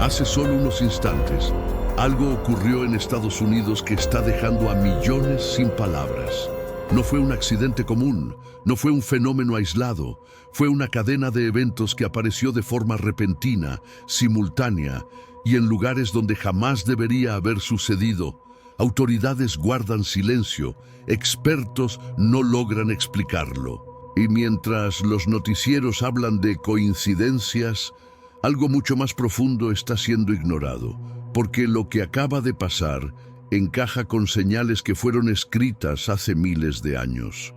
Hace solo unos instantes, algo ocurrió en Estados Unidos que está dejando a millones sin palabras. No fue un accidente común, no fue un fenómeno aislado, fue una cadena de eventos que apareció de forma repentina, simultánea y en lugares donde jamás debería haber sucedido. Autoridades guardan silencio, expertos no logran explicarlo. Y mientras los noticieros hablan de coincidencias, algo mucho más profundo está siendo ignorado, porque lo que acaba de pasar encaja con señales que fueron escritas hace miles de años.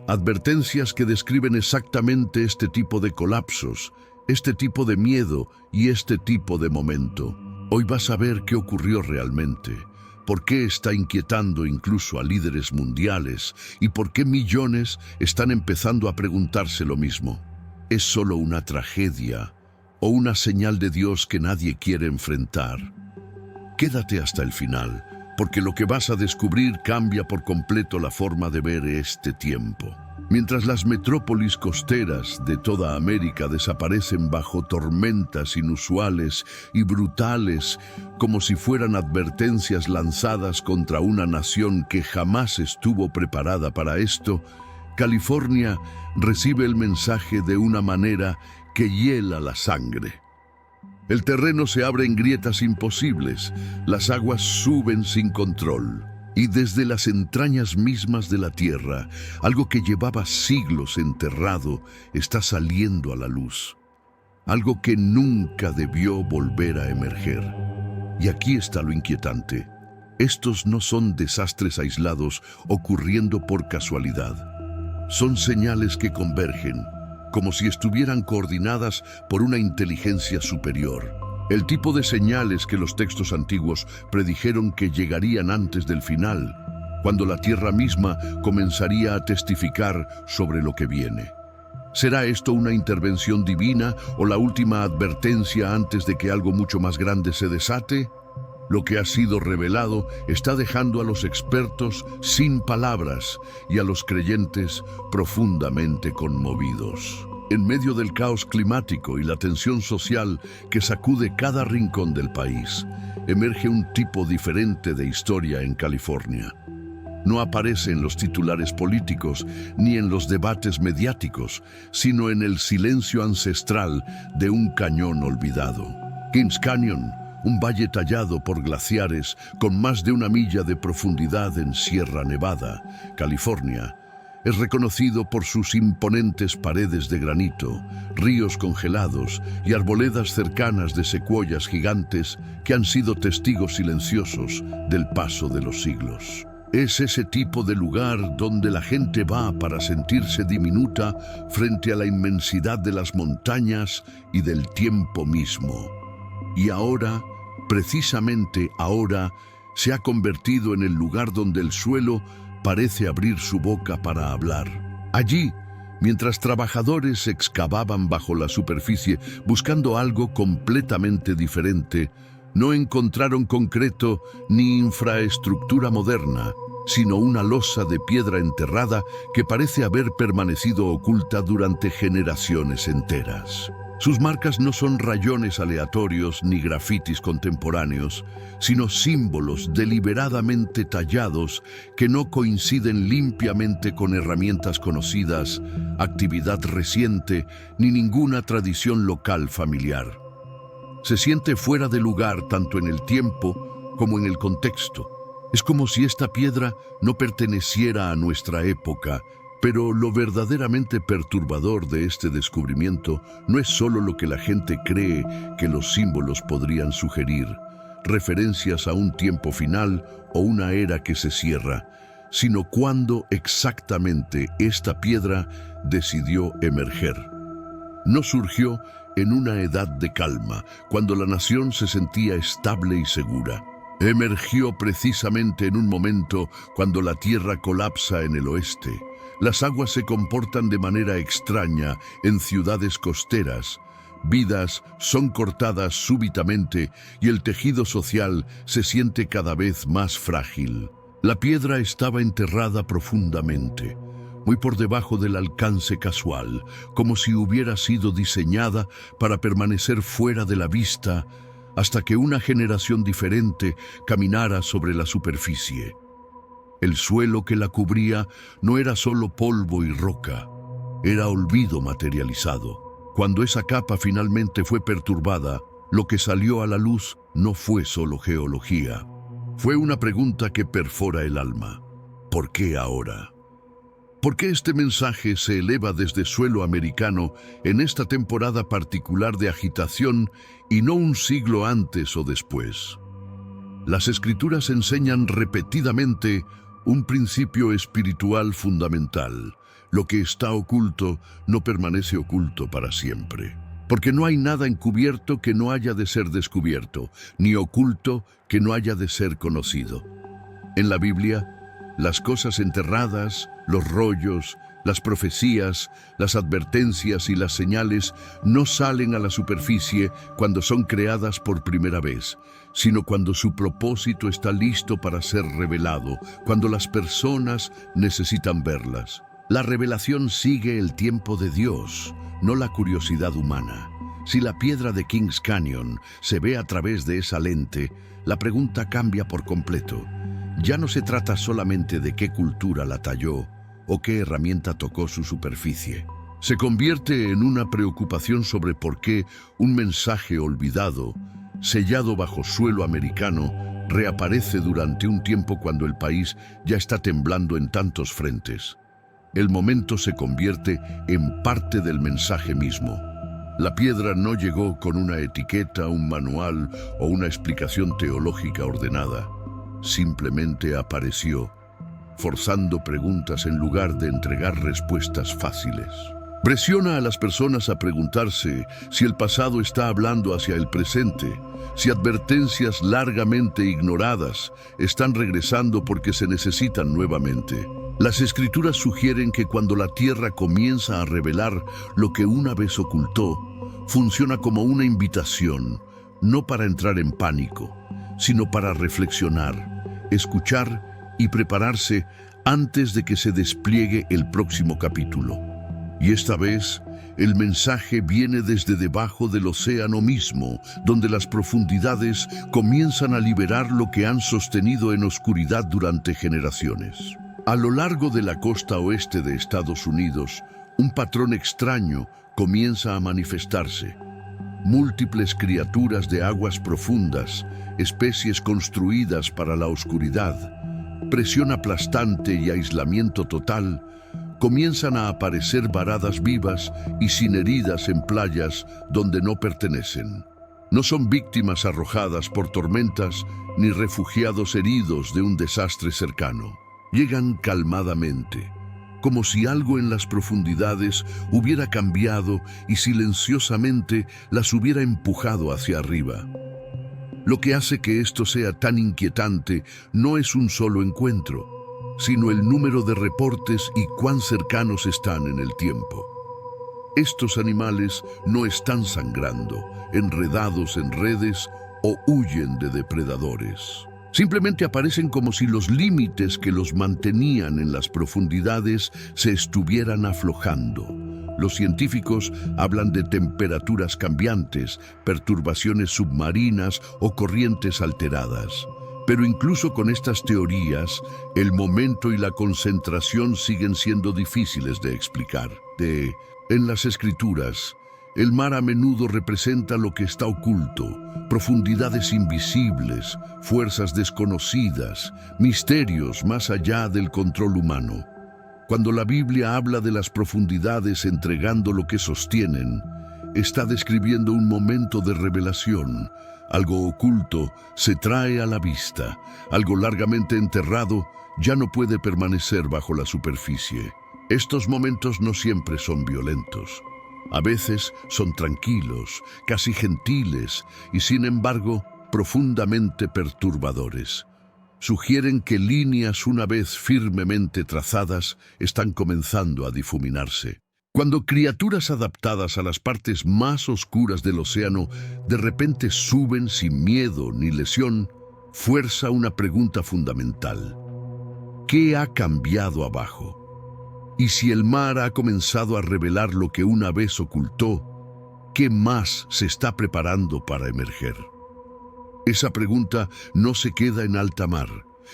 Advertencias que describen exactamente este tipo de colapsos, este tipo de miedo y este tipo de momento. Hoy vas a ver qué ocurrió realmente, por qué está inquietando incluso a líderes mundiales y por qué millones están empezando a preguntarse lo mismo. ¿Es solo una tragedia o una señal de Dios que nadie quiere enfrentar? Quédate hasta el final, porque lo que vas a descubrir cambia por completo la forma de ver este tiempo. Mientras las metrópolis costeras de toda América desaparecen bajo tormentas inusuales y brutales, como si fueran advertencias lanzadas contra una nación que jamás estuvo preparada para esto, California recibe el mensaje de una manera que hiela la sangre. El terreno se abre en grietas imposibles, las aguas suben sin control, y desde las entrañas mismas de la tierra, algo que llevaba siglos enterrado está saliendo a la luz. Algo que nunca debió volver a emerger. Y aquí está lo inquietante. Estos no son desastres aislados ocurriendo por casualidad. Son señales que convergen, como si estuvieran coordinadas por una inteligencia superior. El tipo de señales que los textos antiguos predijeron que llegarían antes del final, cuando la tierra misma comenzaría a testificar sobre lo que viene. ¿Será esto una intervención divina o la última advertencia antes de que algo mucho más grande se desate? Lo que ha sido revelado está dejando a los expertos sin palabras y a los creyentes profundamente conmovidos. En medio del caos climático y la tensión social que sacude cada rincón del país, emerge un tipo diferente de historia en California. No aparece en los titulares políticos ni en los debates mediáticos, sino en el silencio ancestral de un cañón olvidado. Kings Canyon, un valle tallado por glaciares con más de 1 milla de profundidad en Sierra Nevada, California, es reconocido por sus imponentes paredes de granito, ríos congelados y arboledas cercanas de secuoyas gigantes que han sido testigos silenciosos del paso de los siglos. Es ese tipo de lugar donde la gente va para sentirse diminuta frente a la inmensidad de las montañas y del tiempo mismo. Y ahora, precisamente ahora, se ha convertido en el lugar donde el suelo parece abrir su boca para hablar. Allí, mientras trabajadores excavaban bajo la superficie buscando algo completamente diferente, no encontraron concreto ni infraestructura moderna, sino una losa de piedra enterrada que parece haber permanecido oculta durante generaciones enteras. Sus marcas no son rayones aleatorios ni grafitis contemporáneos, sino símbolos deliberadamente tallados que no coinciden limpiamente con herramientas conocidas, actividad reciente ni ninguna tradición local familiar. Se siente fuera de lugar tanto en el tiempo como en el contexto. Es como si esta piedra no perteneciera a nuestra época. Pero lo verdaderamente perturbador de este descubrimiento no es solo lo que la gente cree que los símbolos podrían sugerir, referencias a un tiempo final o una era que se cierra, sino cuándo exactamente esta piedra decidió emerger. No surgió en una edad de calma, cuando la nación se sentía estable y segura. Emergió precisamente en un momento cuando la tierra colapsa en el oeste. Las aguas se comportan de manera extraña en ciudades costeras. Vidas son cortadas súbitamente y el tejido social se siente cada vez más frágil. La piedra estaba enterrada profundamente, muy por debajo del alcance casual, como si hubiera sido diseñada para permanecer fuera de la vista hasta que una generación diferente caminara sobre la superficie. El suelo que la cubría no era solo polvo y roca, era olvido materializado. Cuando esa capa finalmente fue perturbada, lo que salió a la luz no fue solo geología. Fue una pregunta que perfora el alma. ¿Por qué ahora? ¿Por qué este mensaje se eleva desde suelo americano en esta temporada particular de agitación y no un siglo antes o después? Las Escrituras enseñan repetidamente un principio espiritual fundamental. Lo que está oculto no permanece oculto para siempre. Porque no hay nada encubierto que no haya de ser descubierto, ni oculto que no haya de ser conocido. En la Biblia, las cosas enterradas, los rollos, las profecías, las advertencias y las señales no salen a la superficie cuando son creadas por primera vez, sino cuando su propósito está listo para ser revelado, cuando las personas necesitan verlas. La revelación sigue el tiempo de Dios, no la curiosidad humana. Si la piedra de Kings Canyon se ve a través de esa lente, la pregunta cambia por completo. Ya no se trata solamente de qué cultura la talló o qué herramienta tocó su superficie. Se convierte en una preocupación sobre por qué un mensaje olvidado, sellado bajo suelo americano, reaparece durante un tiempo cuando el país ya está temblando en tantos frentes. El momento se convierte en parte del mensaje mismo. La piedra no llegó con una etiqueta, un manual o una explicación teológica ordenada. Simplemente apareció, forzando preguntas en lugar de entregar respuestas fáciles. Presiona a las personas a preguntarse si el pasado está hablando hacia el presente, si advertencias largamente ignoradas están regresando porque se necesitan nuevamente. Las Escrituras sugieren que cuando la tierra comienza a revelar lo que una vez ocultó, funciona como una invitación, no para entrar en pánico, sino para reflexionar, escuchar y prepararse antes de que se despliegue el próximo capítulo. Y esta vez, el mensaje viene desde debajo del océano mismo, donde las profundidades comienzan a liberar lo que han sostenido en oscuridad durante generaciones. A lo largo de la costa oeste de Estados Unidos, un patrón extraño comienza a manifestarse. Múltiples criaturas de aguas profundas, especies construidas para la oscuridad, presión aplastante y aislamiento total, comienzan a aparecer varadas vivas y sin heridas en playas donde no pertenecen. No son víctimas arrojadas por tormentas ni refugiados heridos de un desastre cercano. Llegan calmadamente, como si algo en las profundidades hubiera cambiado y silenciosamente las hubiera empujado hacia arriba. Lo que hace que esto sea tan inquietante no es un solo encuentro, sino el número de reportes y cuán cercanos están en el tiempo. Estos animales no están sangrando, enredados en redes o huyen de depredadores. Simplemente aparecen como si los límites que los mantenían en las profundidades se estuvieran aflojando. Los científicos hablan de temperaturas cambiantes, perturbaciones submarinas o corrientes alteradas. Pero incluso con estas teorías, el momento y la concentración siguen siendo difíciles de explicar. En las Escrituras, el mar a menudo representa lo que está oculto, profundidades invisibles, fuerzas desconocidas, misterios más allá del control humano. Cuando la Biblia habla de las profundidades entregando lo que sostienen, está describiendo un momento de revelación. Algo oculto se trae a la vista, algo largamente enterrado ya no puede permanecer bajo la superficie. Estos momentos no siempre son violentos. A veces son tranquilos, casi gentiles y sin embargo profundamente perturbadores. Sugieren que líneas una vez firmemente trazadas están comenzando a difuminarse. Cuando criaturas adaptadas a las partes más oscuras del océano de repente suben sin miedo ni lesión, fuerza una pregunta fundamental. ¿Qué ha cambiado abajo? Y si el mar ha comenzado a revelar lo que una vez ocultó, ¿qué más se está preparando para emerger? Esa pregunta no se queda en alta mar.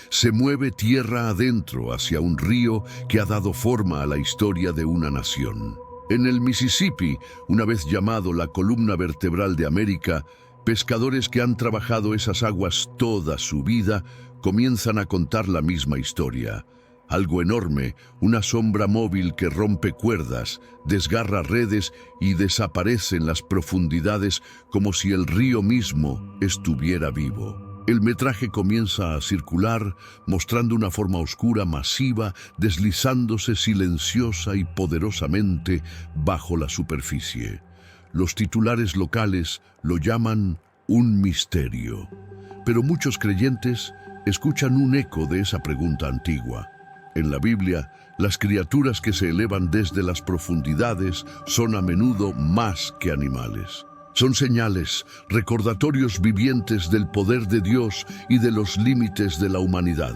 Se mueve tierra adentro hacia un río que ha dado forma a la historia de una nación. En el Mississippi, una vez llamado la columna vertebral de América, pescadores que han trabajado esas aguas toda su vida comienzan a contar la misma historia. Algo enorme, una sombra móvil que rompe cuerdas, desgarra redes y desaparece en las profundidades como si el río mismo estuviera vivo. El metraje comienza a circular, mostrando una forma oscura masiva, deslizándose silenciosa y poderosamente bajo la superficie. Los titulares locales lo llaman un misterio, pero muchos creyentes escuchan un eco de esa pregunta antigua. En la Biblia, las criaturas que se elevan desde las profundidades son a menudo más que animales. Son señales, recordatorios vivientes del poder de Dios y de los límites de la humanidad.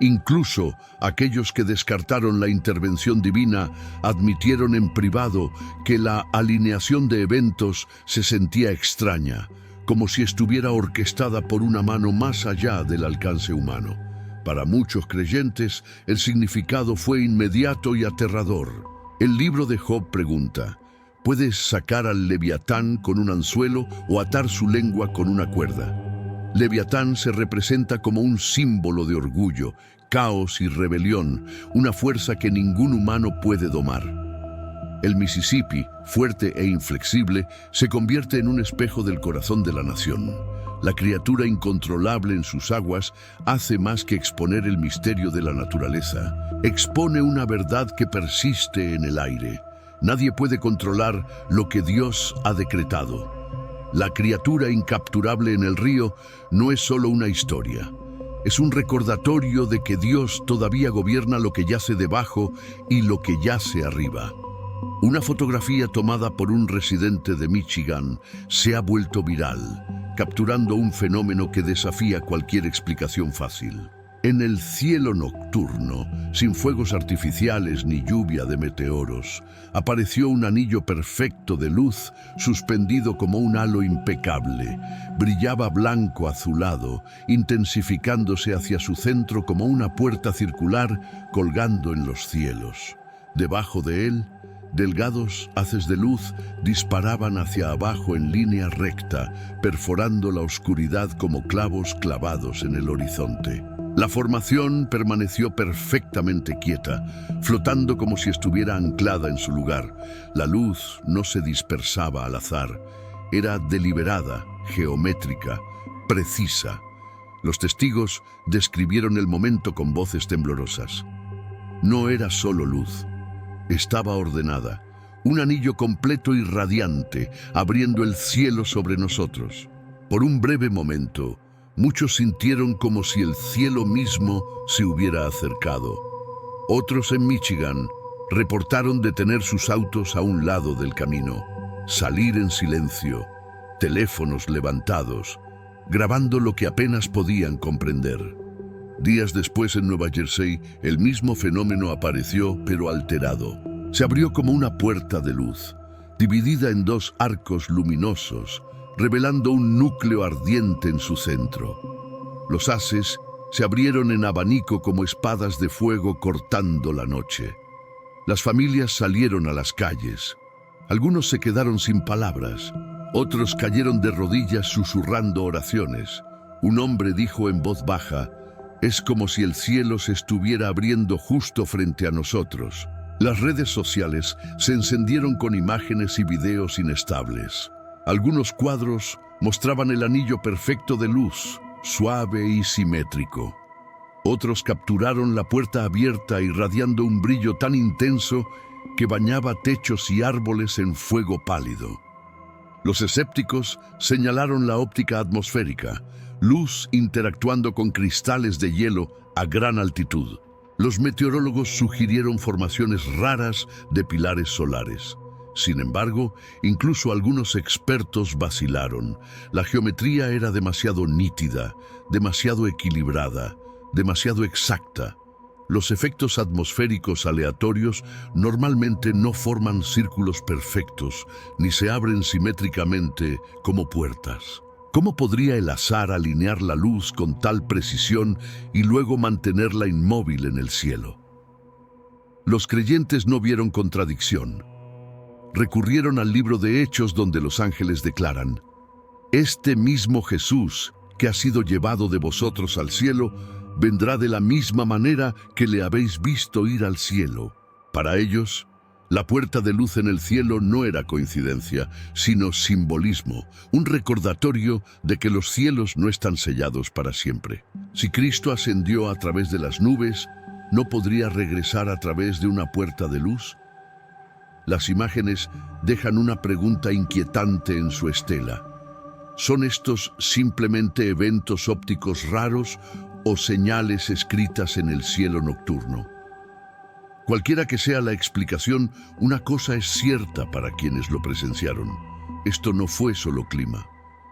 Incluso aquellos que descartaron la intervención divina admitieron en privado que la alineación de eventos se sentía extraña, como si estuviera orquestada por una mano más allá del alcance humano. Para muchos creyentes, el significado fue inmediato y aterrador. El libro de Job pregunta: ¿puedes sacar al Leviatán con un anzuelo o atar su lengua con una cuerda? Leviatán se representa como un símbolo de orgullo, caos y rebelión, una fuerza que ningún humano puede domar. El Mississippi, fuerte e inflexible, se convierte en un espejo del corazón de la nación. La criatura incontrolable en sus aguas hace más que exponer el misterio de la naturaleza. Expone una verdad que persiste en el aire. Nadie puede controlar lo que Dios ha decretado. La criatura incapturable en el río no es solo una historia. Es un recordatorio de que Dios todavía gobierna lo que yace debajo y lo que yace arriba. Una fotografía tomada por un residente de Michigan se ha vuelto viral, capturando un fenómeno que desafía cualquier explicación fácil. En el cielo nocturno, sin fuegos artificiales ni lluvia de meteoros, apareció un anillo perfecto de luz suspendido como un halo impecable. Brillaba blanco azulado, intensificándose hacia su centro como una puerta circular colgando en los cielos. Debajo de él, delgados haces de luz disparaban hacia abajo en línea recta, perforando la oscuridad como clavos clavados en el horizonte. La formación permaneció perfectamente quieta, flotando como si estuviera anclada en su lugar. La luz no se dispersaba al azar. Era deliberada, geométrica, precisa. Los testigos describieron el momento con voces temblorosas. No era solo luz. Estaba ordenada, un anillo completo y radiante, abriendo el cielo sobre nosotros. Por un breve momento, muchos sintieron como si el cielo mismo se hubiera acercado. Otros en Michigan reportaron detener sus autos a un lado del camino, salir en silencio, teléfonos levantados, grabando lo que apenas podían comprender. Días después en Nueva Jersey, el mismo fenómeno apareció, pero alterado. Se abrió como una puerta de luz, dividida en dos arcos luminosos, revelando un núcleo ardiente en su centro. Los haces se abrieron en abanico como espadas de fuego cortando la noche. Las familias salieron a las calles. Algunos se quedaron sin palabras, otros cayeron de rodillas susurrando oraciones. Un hombre dijo en voz baja: «Es como si el cielo se estuviera abriendo justo frente a nosotros». Las redes sociales se encendieron con imágenes y videos inestables. Algunos cuadros mostraban el anillo perfecto de luz, suave y simétrico. Otros capturaron la puerta abierta irradiando un brillo tan intenso que bañaba techos y árboles en fuego pálido. Los escépticos señalaron la óptica atmosférica, luz interactuando con cristales de hielo a gran altitud. Los meteorólogos sugirieron formaciones raras de pilares solares. Sin embargo, incluso algunos expertos vacilaron. La geometría era demasiado nítida, demasiado equilibrada, demasiado exacta. Los efectos atmosféricos aleatorios normalmente no forman círculos perfectos ni se abren simétricamente como puertas. ¿Cómo podría el azar alinear la luz con tal precisión y luego mantenerla inmóvil en el cielo? Los creyentes no vieron contradicción. Recurrieron al libro de Hechos, donde los ángeles declaran: «Este mismo Jesús, que ha sido llevado de vosotros al cielo, vendrá de la misma manera que le habéis visto ir al cielo». Para ellos, la puerta de luz en el cielo no era coincidencia, sino simbolismo, un recordatorio de que los cielos no están sellados para siempre. Si Cristo ascendió a través de las nubes, ¿no podría regresar a través de una puerta de luz? Las imágenes dejan una pregunta inquietante en su estela. ¿Son estos simplemente eventos ópticos raros o señales escritas en el cielo nocturno? Cualquiera que sea la explicación, una cosa es cierta para quienes lo presenciaron. Esto no fue solo clima,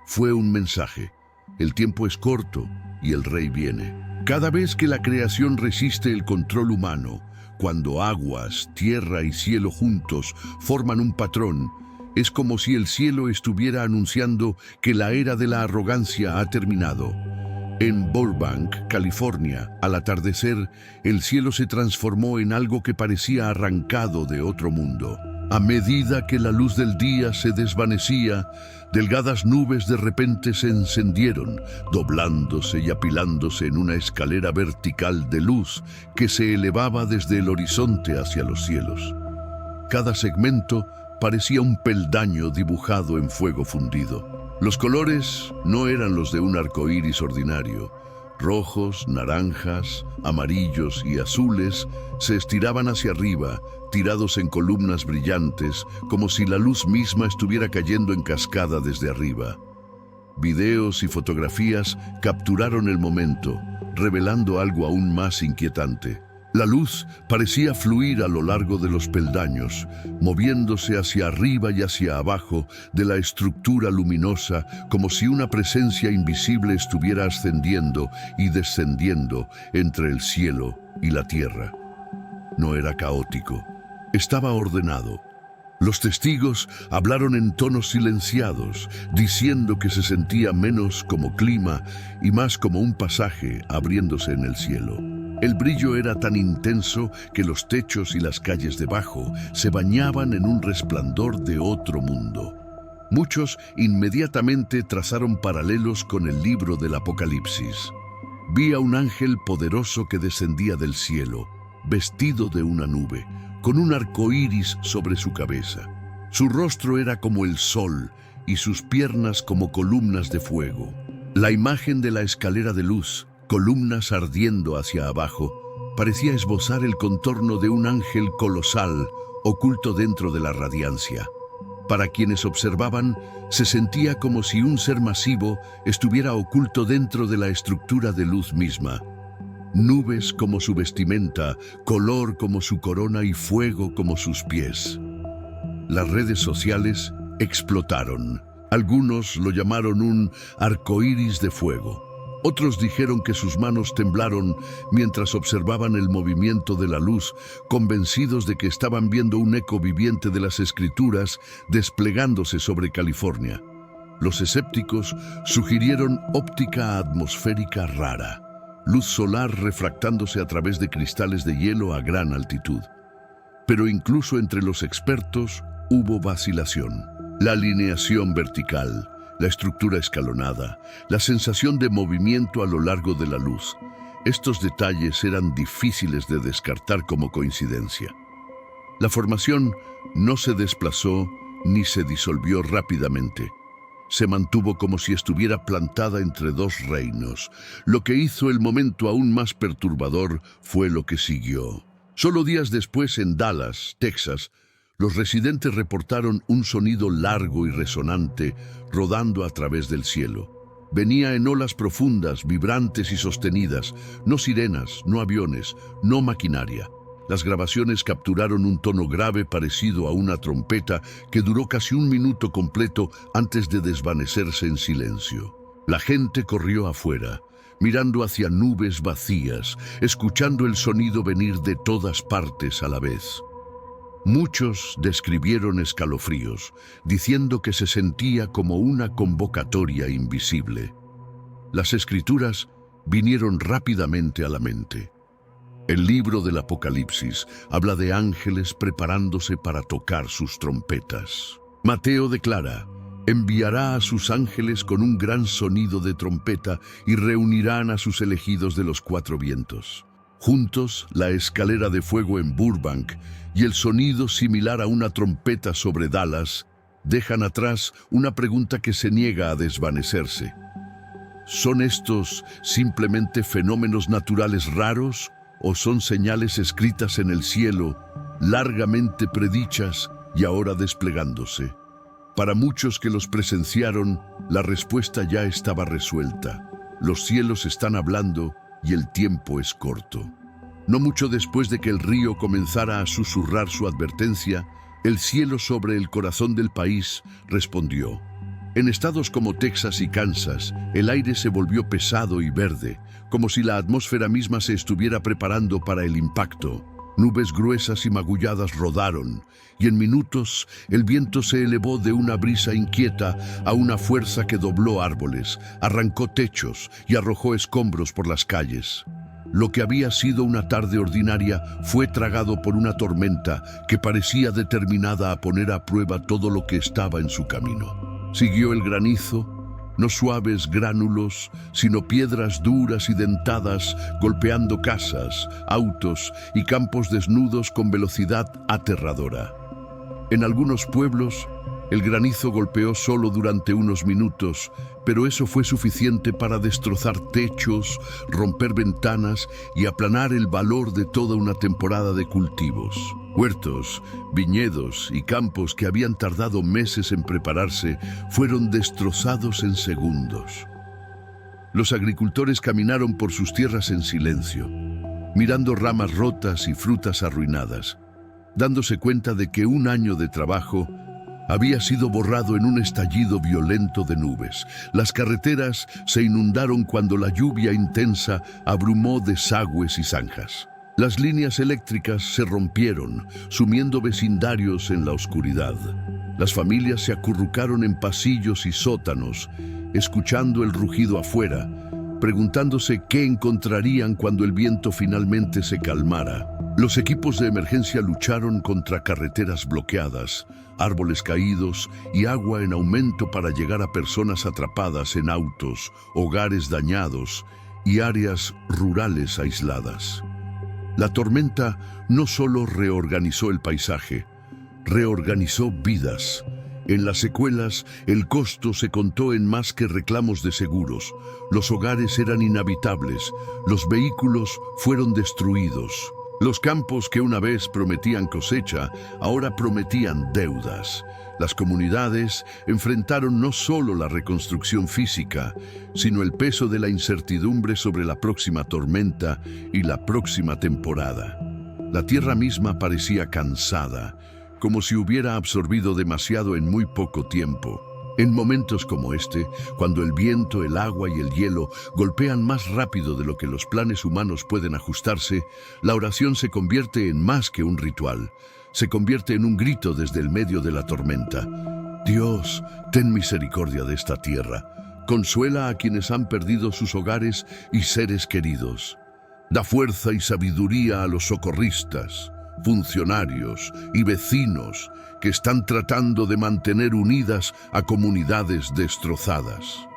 fue un mensaje. El tiempo es corto y el Rey viene. Cada vez que la creación resiste el control humano, cuando aguas, tierra y cielo juntos forman un patrón, es como si el cielo estuviera anunciando que la era de la arrogancia ha terminado. En Burbank, California, al atardecer, el cielo se transformó en algo que parecía arrancado de otro mundo. A medida que la luz del día se desvanecía, delgadas nubes de repente se encendieron, doblándose y apilándose en una escalera vertical de luz que se elevaba desde el horizonte hacia los cielos. Cada segmento parecía un peldaño dibujado en fuego fundido. Los colores no eran los de un arco iris ordinario. Rojos, naranjas, amarillos y azules se estiraban hacia arriba, tirados en columnas brillantes, como si la luz misma estuviera cayendo en cascada desde arriba. Videos y fotografías capturaron el momento, revelando algo aún más inquietante. La luz parecía fluir a lo largo de los peldaños, moviéndose hacia arriba y hacia abajo de la estructura luminosa, como si una presencia invisible estuviera ascendiendo y descendiendo entre el cielo y la tierra. No era caótico, estaba ordenado. Los testigos hablaron en tonos silenciados, diciendo que se sentía menos como clima y más como un pasaje abriéndose en el cielo. El brillo era tan intenso que los techos y las calles debajo se bañaban en un resplandor de otro mundo. Muchos inmediatamente trazaron paralelos con el libro del Apocalipsis. Vi a un ángel poderoso que descendía del cielo, vestido de una nube, con un arco iris sobre su cabeza. Su rostro era como el sol y sus piernas como columnas de fuego. La imagen de la escalera de luz, columnas ardiendo hacia abajo, parecía esbozar el contorno de un ángel colosal oculto dentro de la radiancia. Para quienes observaban, se sentía como si un ser masivo estuviera oculto dentro de la estructura de luz misma. Nubes como su vestimenta, color como su corona y fuego como sus pies. Las redes sociales explotaron. Algunos lo llamaron un arcoíris de fuego. Otros dijeron que sus manos temblaron mientras observaban el movimiento de la luz, convencidos de que estaban viendo un eco viviente de las Escrituras desplegándose sobre California. Los escépticos sugirieron óptica atmosférica rara, luz solar refractándose a través de cristales de hielo a gran altitud. Pero incluso entre los expertos hubo vacilación. La alineación vertical, la estructura escalonada, la sensación de movimiento a lo largo de la luz. Estos detalles eran difíciles de descartar como coincidencia. La formación no se desplazó ni se disolvió rápidamente. Se mantuvo como si estuviera plantada entre dos reinos. Lo que hizo el momento aún más perturbador fue lo que siguió. Solo días después, en Dallas, Texas, los residentes reportaron un sonido largo y resonante rodando a través del cielo. Venía en olas profundas, vibrantes y sostenidas, no sirenas, no aviones, no maquinaria. Las grabaciones capturaron un tono grave parecido a una trompeta que duró casi un minuto completo antes de desvanecerse en silencio. La gente corrió afuera, mirando hacia nubes vacías, escuchando el sonido venir de todas partes a la vez. Muchos describieron escalofríos, diciendo que se sentía como una convocatoria invisible. Las escrituras vinieron rápidamente a la mente. El libro del Apocalipsis habla de ángeles preparándose para tocar sus trompetas. Mateo declara: enviará a sus ángeles con un gran sonido de trompeta y reunirán a sus elegidos de los cuatro vientos. Juntos, la escalera de fuego en Burbank y el sonido similar a una trompeta sobre Dallas dejan atrás una pregunta que se niega a desvanecerse. ¿Son estos simplemente fenómenos naturales raros o son señales escritas en el cielo, largamente predichas y ahora desplegándose? Para muchos que los presenciaron, la respuesta ya estaba resuelta. Los cielos están hablando y el tiempo es corto. No mucho después de que el río comenzara a susurrar su advertencia, el cielo sobre el corazón del país respondió. En estados como Texas y Kansas, el aire se volvió pesado y verde, como si la atmósfera misma se estuviera preparando para el impacto. Nubes gruesas y magulladas rodaron, y en minutos el viento se elevó de una brisa inquieta a una fuerza que dobló árboles, arrancó techos y arrojó escombros por las calles. Lo que había sido una tarde ordinaria fue tragado por una tormenta que parecía determinada a poner a prueba todo lo que estaba en su camino. Siguió el granizo, no suaves gránulos, sino piedras duras y dentadas golpeando casas, autos y campos desnudos con velocidad aterradora. En algunos pueblos, el granizo golpeó solo durante unos minutos, pero eso fue suficiente para destrozar techos, romper ventanas y aplanar el valor de toda una temporada de cultivos. Huertos, viñedos y campos que habían tardado meses en prepararse fueron destrozados en segundos. Los agricultores caminaron por sus tierras en silencio, mirando ramas rotas y frutas arruinadas, dándose cuenta de que un año de trabajo había sido borrado en un estallido violento de nubes. Las carreteras se inundaron cuando la lluvia intensa abrumó desagües y zanjas. Las líneas eléctricas se rompieron, sumiendo vecindarios en la oscuridad. Las familias se acurrucaron en pasillos y sótanos, escuchando el rugido afuera, preguntándose qué encontrarían cuando el viento finalmente se calmara. Los equipos de emergencia lucharon contra carreteras bloqueadas, árboles caídos y agua en aumento para llegar a personas atrapadas en autos, hogares dañados y áreas rurales aisladas. La tormenta no solo reorganizó el paisaje, reorganizó vidas. En las secuelas, el costo se contó en más que reclamos de seguros. Los hogares eran inhabitables, los vehículos fueron destruidos. Los campos que una vez prometían cosecha, ahora prometían deudas. Las comunidades enfrentaron no solo la reconstrucción física, sino el peso de la incertidumbre sobre la próxima tormenta y la próxima temporada. La tierra misma parecía cansada, como si hubiera absorbido demasiado en muy poco tiempo. En momentos como este, cuando el viento, el agua y el hielo golpean más rápido de lo que los planes humanos pueden ajustarse, la oración se convierte en más que un ritual. Se convierte en un grito desde el medio de la tormenta. Dios, ten misericordia de esta tierra. Consuela a quienes han perdido sus hogares y seres queridos. Da fuerza y sabiduría a los socorristas, funcionarios y vecinos que están tratando de mantener unidas a comunidades destrozadas.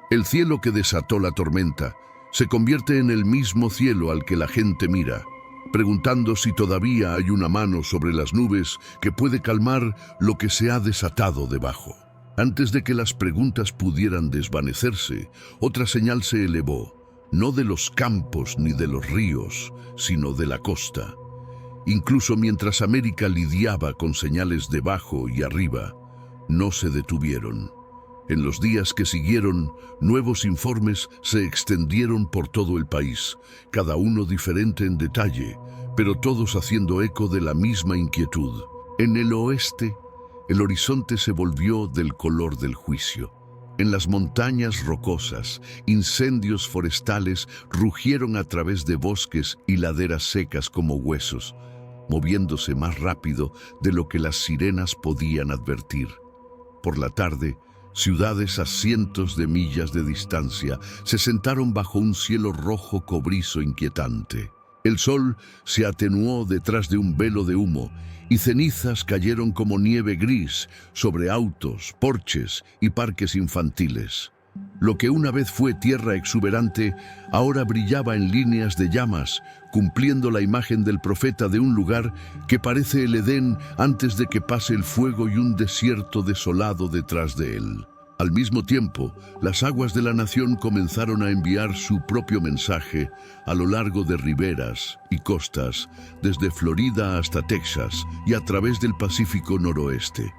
El cielo que desató la tormenta se convierte en el mismo cielo al que la gente mira, preguntando si todavía hay una mano sobre las nubes que puede calmar lo que se ha desatado debajo. Antes de que las preguntas pudieran desvanecerse, otra señal se elevó, no de los campos ni de los ríos, sino de la costa. Incluso mientras América lidiaba con señales debajo y arriba, no se detuvieron. En los días que siguieron, nuevos informes se extendieron por todo el país, cada uno diferente en detalle, pero todos haciendo eco de la misma inquietud. En el oeste, el horizonte se volvió del color del juicio. En las montañas rocosas, incendios forestales rugieron a través de bosques y laderas secas como huesos. moviéndose más rápido de lo que las sirenas podían advertir. Por la tarde, ciudades a cientos de millas de distancia se sentaron bajo un cielo rojo cobrizo inquietante. El sol se atenuó detrás de un velo de humo y cenizas cayeron como nieve gris sobre autos, porches y parques infantiles. Lo que una vez fue tierra exuberante, ahora brillaba en líneas de llamas, cumpliendo la imagen del profeta de un lugar que parece el Edén antes de que pase el fuego y un desierto desolado detrás de él. Al mismo tiempo, las aguas de la nación comenzaron a enviar su propio mensaje a lo largo de riberas y costas, desde Florida hasta Texas y a través del Pacífico noroeste.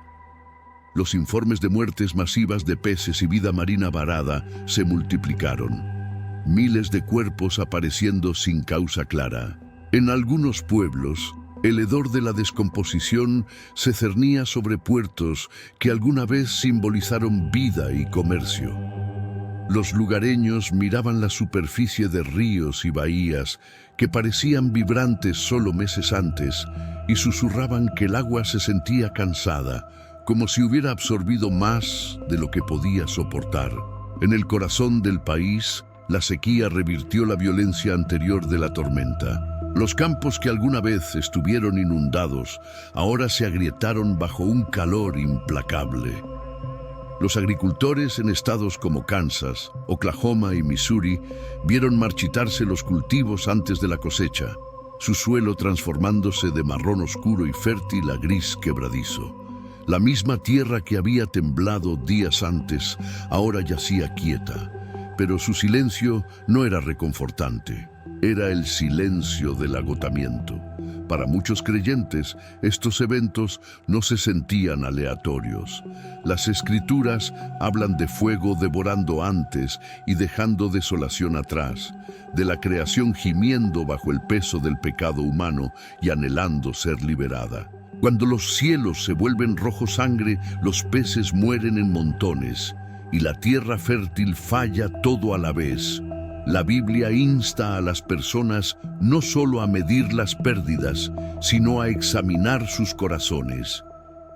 Los informes de muertes masivas de peces y vida marina varada se multiplicaron. Miles de cuerpos apareciendo sin causa clara. En algunos pueblos, el hedor de la descomposición se cernía sobre puertos que alguna vez simbolizaron vida y comercio. Los lugareños miraban la superficie de ríos y bahías que parecían vibrantes solo meses antes y susurraban que el agua se sentía cansada, como si hubiera absorbido más de lo que podía soportar. En el corazón del país, la sequía revirtió la violencia anterior de la tormenta. Los campos que alguna vez estuvieron inundados, ahora se agrietaron bajo un calor implacable. Los agricultores en estados como Kansas, Oklahoma y Missouri vieron marchitarse los cultivos antes de la cosecha, su suelo transformándose de marrón oscuro y fértil a gris quebradizo. La misma tierra que había temblado días antes, ahora yacía quieta, pero su silencio no era reconfortante. Era el silencio del agotamiento. Para muchos creyentes, estos eventos no se sentían aleatorios. Las Escrituras hablan de fuego devorando antes y dejando desolación atrás, de la creación gimiendo bajo el peso del pecado humano y anhelando ser liberada. Cuando los cielos se vuelven rojo sangre, los peces mueren en montones y la tierra fértil falla todo a la vez. La Biblia insta a las personas no solo a medir las pérdidas, sino a examinar sus corazones.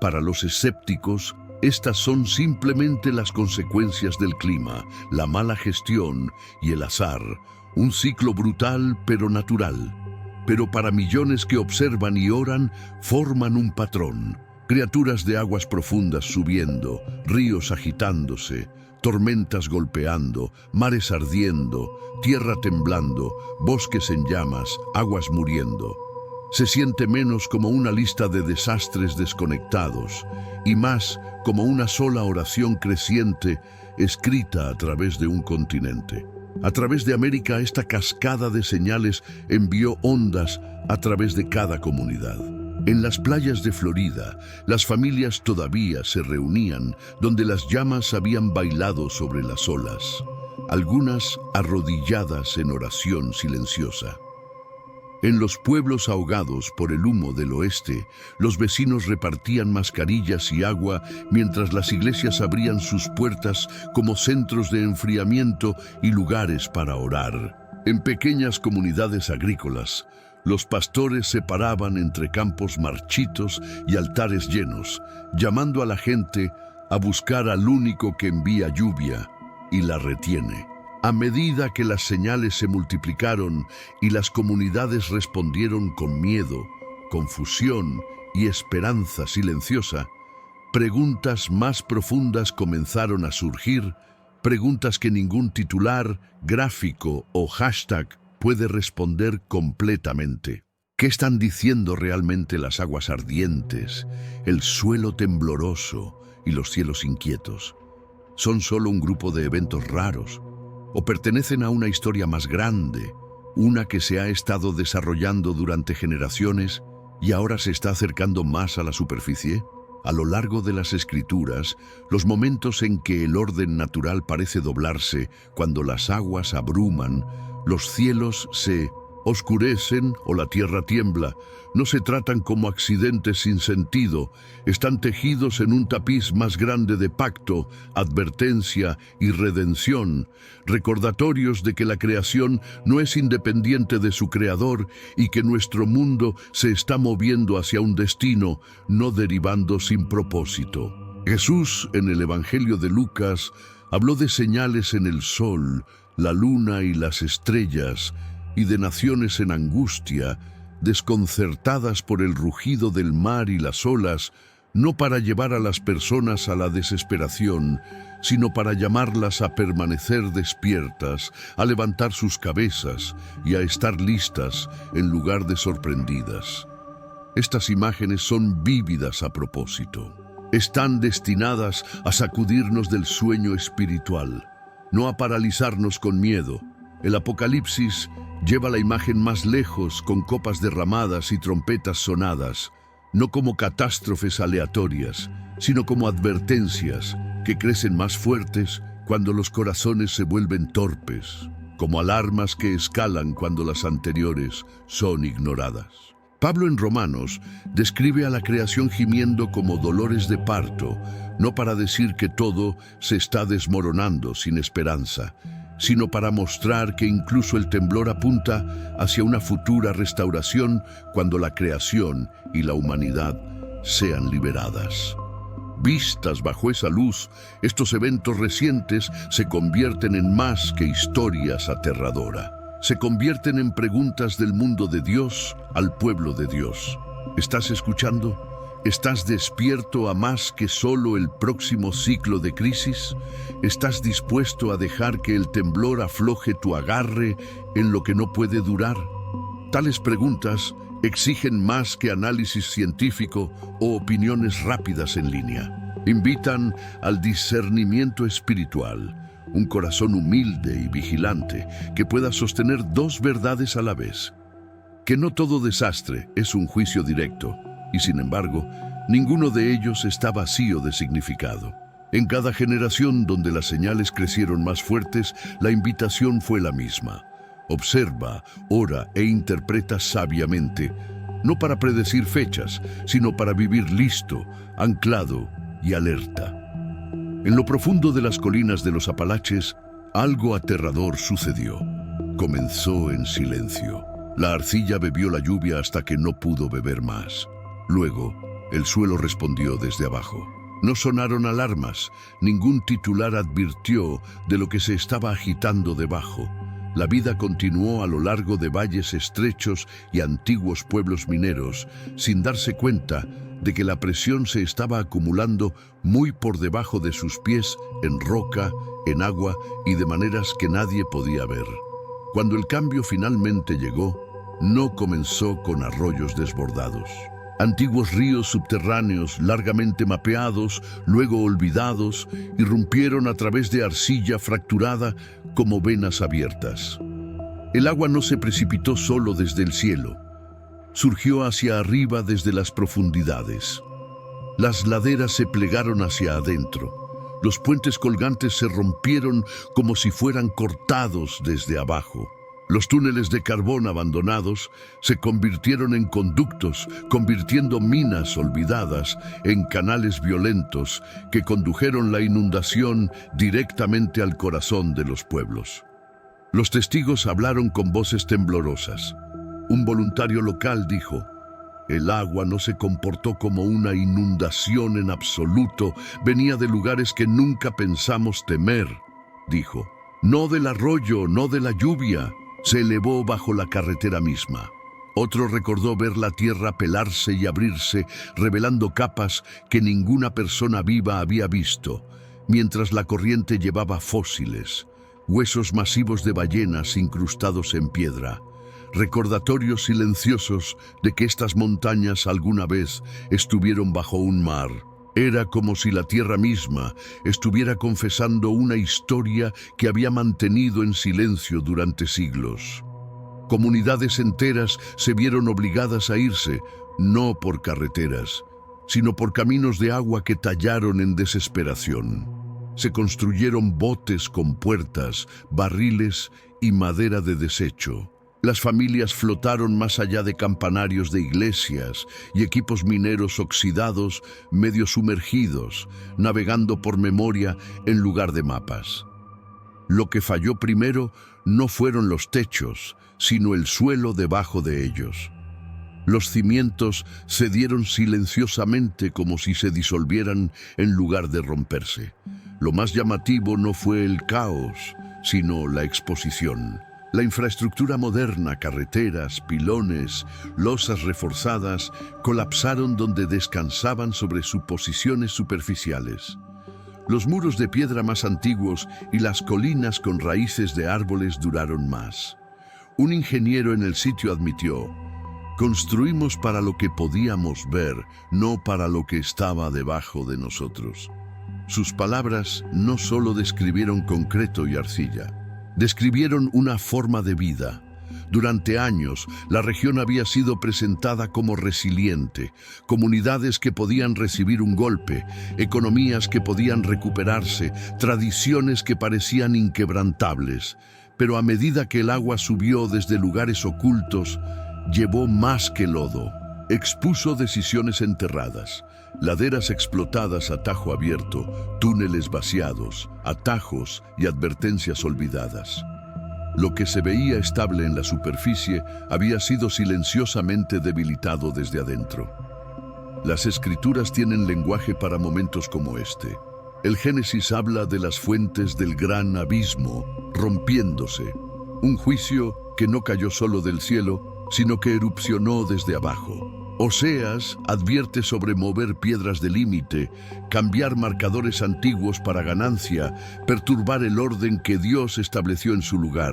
Para los escépticos, estas son simplemente las consecuencias del clima, la mala gestión y el azar, un ciclo brutal pero natural. Pero para millones que observan y oran, forman un patrón. Criaturas de aguas profundas subiendo, ríos agitándose, tormentas golpeando, mares ardiendo, tierra temblando, bosques en llamas, aguas muriendo. Se siente menos como una lista de desastres desconectados y más como una sola oración creciente escrita a través de un continente. A través de América, esta cascada de señales envió ondas a través de cada comunidad. En las playas de Florida, las familias todavía se reunían donde las llamas habían bailado sobre las olas, algunas arrodilladas en oración silenciosa. En los pueblos ahogados por el humo del oeste, los vecinos repartían mascarillas y agua mientras las iglesias abrían sus puertas como centros de enfriamiento y lugares para orar. En pequeñas comunidades agrícolas, los pastores se paraban entre campos marchitos y altares llenos, llamando a la gente a buscar al único que envía lluvia y la retiene. A medida que las señales se multiplicaron y las comunidades respondieron con miedo, confusión y esperanza silenciosa, preguntas más profundas comenzaron a surgir, preguntas que ningún titular, gráfico o hashtag puede responder completamente. ¿Qué están diciendo realmente las aguas ardientes, el suelo tembloroso y los cielos inquietos? ¿Son solo un grupo de eventos raros? ¿O pertenecen a una historia más grande, una que se ha estado desarrollando durante generaciones y ahora se está acercando más a la superficie? A lo largo de las Escrituras, los momentos en que el orden natural parece doblarse, cuando las aguas abruman, los cielos se Oscurecen o la tierra tiembla. No se tratan como accidentes sin sentido. Están tejidos en un tapiz más grande de pacto, advertencia y redención. Recordatorios de que la creación no es independiente de su creador y que nuestro mundo se está moviendo hacia un destino, no derivando sin propósito. Jesús, en el Evangelio de Lucas, habló de señales en el sol, la luna y las estrellas, y de naciones en angustia, desconcertadas por el rugido del mar y las olas, no para llevar a las personas a la desesperación, sino para llamarlas a permanecer despiertas, a levantar sus cabezas y a estar listas en lugar de sorprendidas. Estas imágenes son vívidas a propósito. Están destinadas a sacudirnos del sueño espiritual, no a paralizarnos con miedo. El Apocalipsis lleva la imagen más lejos, con copas derramadas y trompetas sonadas, no como catástrofes aleatorias, sino como advertencias que crecen más fuertes cuando los corazones se vuelven torpes, como alarmas que escalan cuando las anteriores son ignoradas. Pablo en Romanos describe a la creación gimiendo como dolores de parto, no para decir que todo se está desmoronando sin esperanza, sino para mostrar que incluso el temblor apunta hacia una futura restauración cuando la creación y la humanidad sean liberadas. Vistas bajo esa luz, estos eventos recientes se convierten en más que historias aterradoras. Se convierten en preguntas del mundo de Dios al pueblo de Dios. ¿Estás escuchando? ¿Estás despierto a más que solo el próximo ciclo de crisis? ¿Estás dispuesto a dejar que el temblor afloje tu agarre en lo que no puede durar? Tales preguntas exigen más que análisis científico o opiniones rápidas en línea. Invitan al discernimiento espiritual, un corazón humilde y vigilante que pueda sostener dos verdades a la vez. Que no todo desastre es un juicio directo, y sin embargo, ninguno de ellos está vacío de significado. En cada generación donde las señales crecieron más fuertes, la invitación fue la misma. Observa, ora e interpreta sabiamente, no para predecir fechas, sino para vivir listo, anclado y alerta. En lo profundo de las colinas de los Apalaches, algo aterrador sucedió. Comenzó en silencio. La arcilla bebió la lluvia hasta que no pudo beber más. Luego, el suelo respondió desde abajo. No sonaron alarmas, ningún titular advirtió de lo que se estaba agitando debajo. La vida continuó a lo largo de valles estrechos y antiguos pueblos mineros, sin darse cuenta de que la presión se estaba acumulando muy por debajo de sus pies, en roca, en agua y de maneras que nadie podía ver. Cuando el cambio finalmente llegó, no comenzó con arroyos desbordados. Antiguos ríos subterráneos, largamente mapeados, luego olvidados, irrumpieron a través de arcilla fracturada como venas abiertas. El agua no se precipitó solo desde el cielo. Surgió hacia arriba desde las profundidades. Las laderas se plegaron hacia adentro. Los puentes colgantes se rompieron como si fueran cortados desde abajo. Los túneles de carbón abandonados se convirtieron en conductos, convirtiendo minas olvidadas en canales violentos que condujeron la inundación directamente al corazón de los pueblos. Los testigos hablaron con voces temblorosas. Un voluntario local dijo: el agua no se comportó como una inundación en absoluto, venía de lugares que nunca pensamos temer, dijo. No del arroyo, no de la lluvia. Se elevó bajo la carretera misma. Otro recordó ver la tierra pelarse y abrirse, revelando capas que ninguna persona viva había visto, mientras la corriente llevaba fósiles, huesos masivos de ballenas incrustados en piedra, recordatorios silenciosos de que estas montañas alguna vez estuvieron bajo un mar. Era como si la tierra misma estuviera confesando una historia que había mantenido en silencio durante siglos. Comunidades enteras se vieron obligadas a irse, no por carreteras, sino por caminos de agua que tallaron en desesperación. Se construyeron botes con puertas, barriles y madera de desecho. Las familias flotaron más allá de campanarios de iglesias y equipos mineros oxidados, medio sumergidos, navegando por memoria en lugar de mapas. Lo que falló primero no fueron los techos, sino el suelo debajo de ellos. Los cimientos cedieron silenciosamente como si se disolvieran en lugar de romperse. Lo más llamativo no fue el caos, sino la exposición. La infraestructura moderna, carreteras, pilones, losas reforzadas, colapsaron donde descansaban sobre suposiciones superficiales. Los muros de piedra más antiguos y las colinas con raíces de árboles duraron más. Un ingeniero en el sitio admitió: construimos para lo que podíamos ver, no para lo que estaba debajo de nosotros. Sus palabras no solo describieron concreto y arcilla, describieron una forma de vida. Durante años, la región había sido presentada como resiliente, comunidades que podían recibir un golpe, economías que podían recuperarse, tradiciones que parecían inquebrantables. Pero a medida que el agua subió desde lugares ocultos, llevó más que lodo. Expuso decisiones enterradas, laderas explotadas a tajo abierto, túneles vaciados, atajos y advertencias olvidadas. Lo que se veía estable en la superficie había sido silenciosamente debilitado desde adentro. Las escrituras tienen lenguaje para momentos como este. El Génesis habla de las fuentes del gran abismo rompiéndose, un juicio que no cayó solo del cielo, sino que erupcionó desde abajo. Oseas advierte sobre mover piedras de límite, cambiar marcadores antiguos para ganancia, perturbar el orden que Dios estableció en su lugar.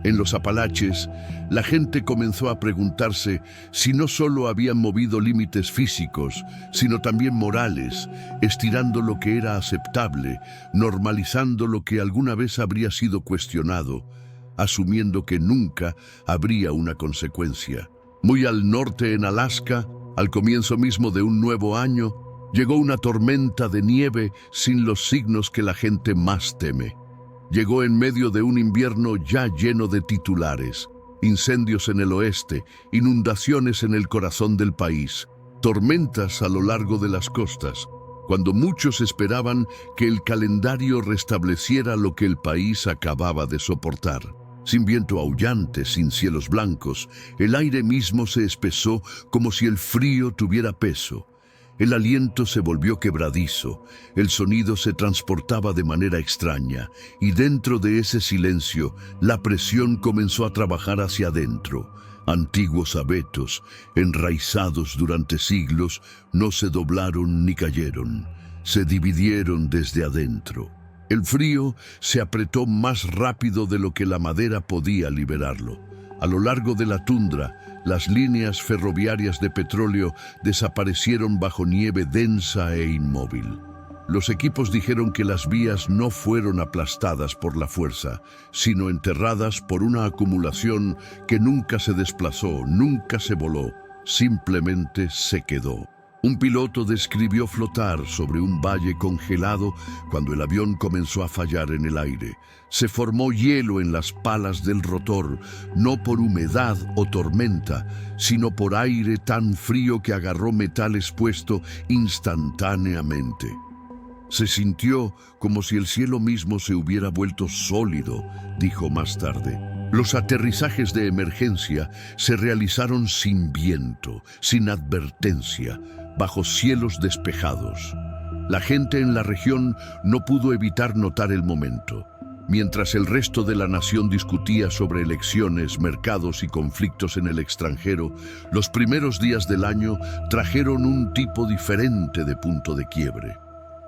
En los Apalaches, la gente comenzó a preguntarse si no solo habían movido límites físicos, sino también morales, estirando lo que era aceptable, normalizando lo que alguna vez habría sido cuestionado, asumiendo que nunca habría una consecuencia. Muy al norte, en Alaska, al comienzo mismo de un nuevo año, llegó una tormenta de nieve sin los signos que la gente más teme. Llegó en medio de un invierno ya lleno de titulares, incendios en el oeste, inundaciones en el corazón del país, tormentas a lo largo de las costas, cuando muchos esperaban que el calendario restableciera lo que el país acababa de soportar. Sin viento aullante, sin cielos blancos, el aire mismo se espesó como si el frío tuviera peso. El aliento se volvió quebradizo, el sonido se transportaba de manera extraña, y dentro de ese silencio, la presión comenzó a trabajar hacia adentro. Antiguos abetos, enraizados durante siglos, no se doblaron ni cayeron, se dividieron desde adentro. El frío se apretó más rápido de lo que la madera podía liberarlo. A lo largo de la tundra, las líneas ferroviarias de petróleo desaparecieron bajo nieve densa e inmóvil. Los equipos dijeron que las vías no fueron aplastadas por la fuerza, sino enterradas por una acumulación que nunca se desplazó, nunca se voló, simplemente se quedó. Un piloto describió flotar sobre un valle congelado cuando el avión comenzó a fallar en el aire. Se formó hielo en las palas del rotor, no por humedad o tormenta, sino por aire tan frío que agarró metal expuesto instantáneamente. Se sintió como si el cielo mismo se hubiera vuelto sólido, dijo más tarde. Los aterrizajes de emergencia se realizaron sin viento, sin advertencia, bajo cielos despejados. La gente en la región no pudo evitar notar el momento. Mientras el resto de la nación discutía sobre elecciones, mercados y conflictos en el extranjero, los primeros días del año trajeron un tipo diferente de punto de quiebre.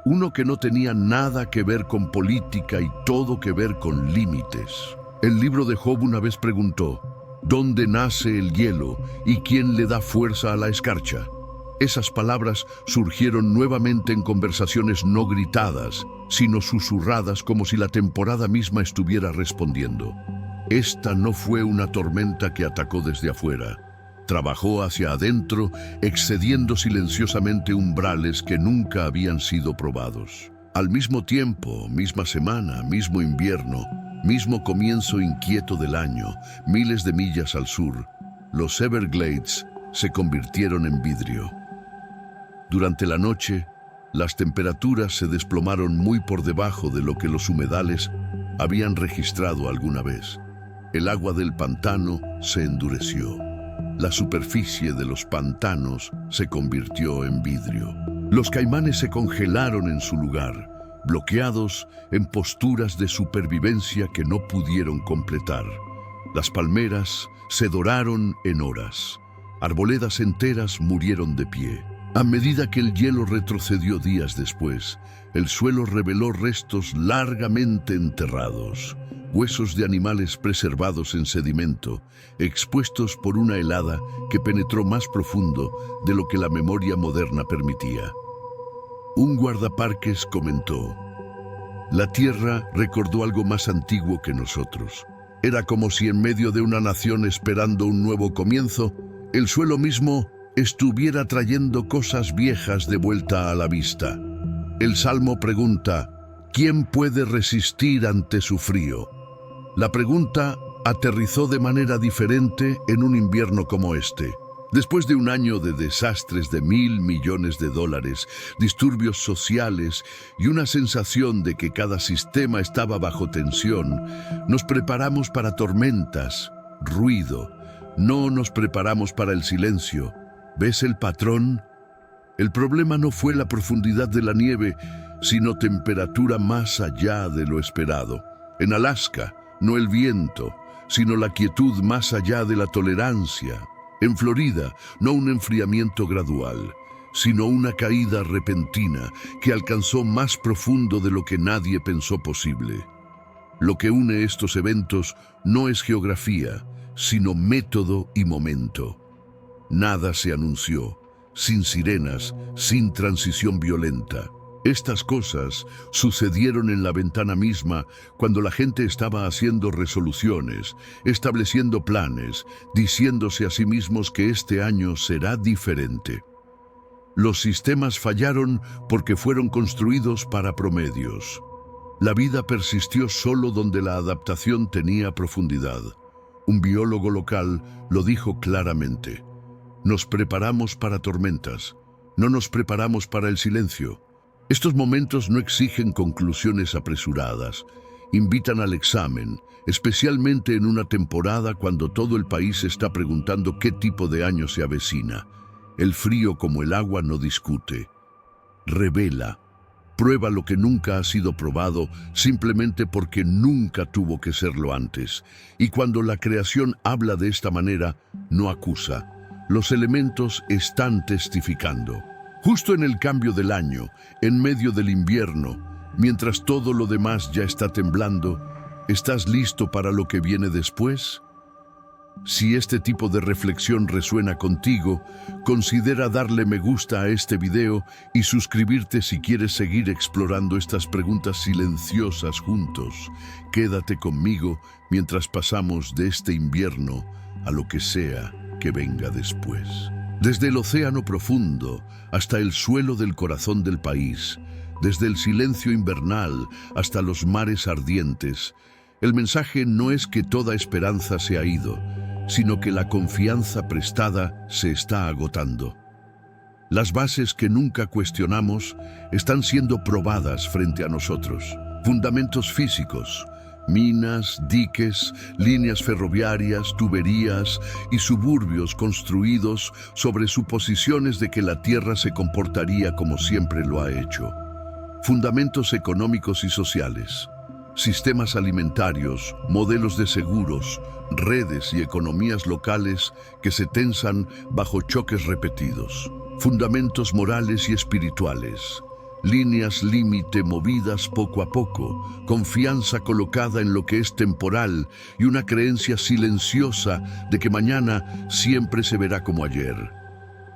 Uno que no tenía nada que ver con política y todo que ver con límites. El libro de Job una vez preguntó: ¿dónde nace el hielo y quién le da fuerza a la escarcha? Esas palabras surgieron nuevamente en conversaciones no gritadas, sino susurradas como si la temporada misma estuviera respondiendo. Esta no fue una tormenta que atacó desde afuera. Trabajó hacia adentro, excediendo silenciosamente umbrales que nunca habían sido probados. Al mismo tiempo, misma semana, mismo invierno, Mismo comienzo inquieto del año, miles de millas al sur, los Everglades se convirtieron en vidrio. Durante la noche, las temperaturas se desplomaron muy por debajo de lo que los humedales habían registrado alguna vez. El agua del pantano se endureció. La superficie de los pantanos se convirtió en vidrio. Los caimanes se congelaron en su lugar, bloqueados en posturas de supervivencia que no pudieron completar. Las palmeras se doraron en horas. Arboledas enteras murieron de pie. A medida que el hielo retrocedió días después, el suelo reveló restos largamente enterrados, huesos de animales preservados en sedimento, expuestos por una helada que penetró más profundo de lo que la memoria moderna permitía. Un guardaparques comentó: la Tierra recordó algo más antiguo que nosotros. Era como si en medio de una nación esperando un nuevo comienzo, el suelo mismo estuviera trayendo cosas viejas de vuelta a la vista. El Salmo pregunta: ¿quién puede resistir ante su frío? La pregunta aterrizó de manera diferente en un invierno como este. Después de un año de desastres de $1.000 millones, disturbios sociales y una sensación de que cada sistema estaba bajo tensión, nos preparamos para tormentas, ruido. No nos preparamos para el silencio. ¿Ves el patrón? El problema no fue la profundidad de la nieve, sino temperatura más allá de lo esperado. En Alaska, no el viento, sino la quietud más allá de la tolerancia. En Florida, no un enfriamiento gradual, sino una caída repentina que alcanzó más profundo de lo que nadie pensó posible. Lo que une estos eventos no es geografía, sino método y momento. Nada se anunció, sin sirenas, sin transición violenta. Estas cosas sucedieron en la ventana misma cuando la gente estaba haciendo resoluciones, estableciendo planes, diciéndose a sí mismos que este año será diferente. Los sistemas fallaron porque fueron construidos para promedios. La vida persistió solo donde la adaptación tenía profundidad. Un biólogo local lo dijo claramente: nos preparamos para tormentas, no nos preparamos para el silencio. Estos momentos no exigen conclusiones apresuradas, invitan al examen, especialmente en una temporada cuando todo el país está preguntando qué tipo de año se avecina. El frío, como el agua, no discute. Revela, prueba lo que nunca ha sido probado simplemente porque nunca tuvo que serlo antes. Y cuando la creación habla de esta manera, no acusa. Los elementos están testificando. Justo en el cambio del año, en medio del invierno, mientras todo lo demás ya está temblando, ¿estás listo para lo que viene después? Si este tipo de reflexión resuena contigo, considera darle me gusta a este video y suscribirte si quieres seguir explorando estas preguntas silenciosas juntos. Quédate conmigo mientras pasamos de este invierno a lo que sea que venga después. Desde el océano profundo hasta el suelo del corazón del país, desde el silencio invernal hasta los mares ardientes, el mensaje no es que toda esperanza se ha ido, sino que la confianza prestada se está agotando. Las bases que nunca cuestionamos están siendo probadas frente a nosotros. Fundamentos físicos, minas, diques, líneas ferroviarias, tuberías y suburbios construidos sobre suposiciones de que la Tierra se comportaría como siempre lo ha hecho. Fundamentos económicos y sociales, sistemas alimentarios, modelos de seguros, redes y economías locales que se tensan bajo choques repetidos. Fundamentos morales y espirituales, líneas límite movidas poco a poco, confianza colocada en lo que es temporal y una creencia silenciosa de que mañana siempre se verá como ayer.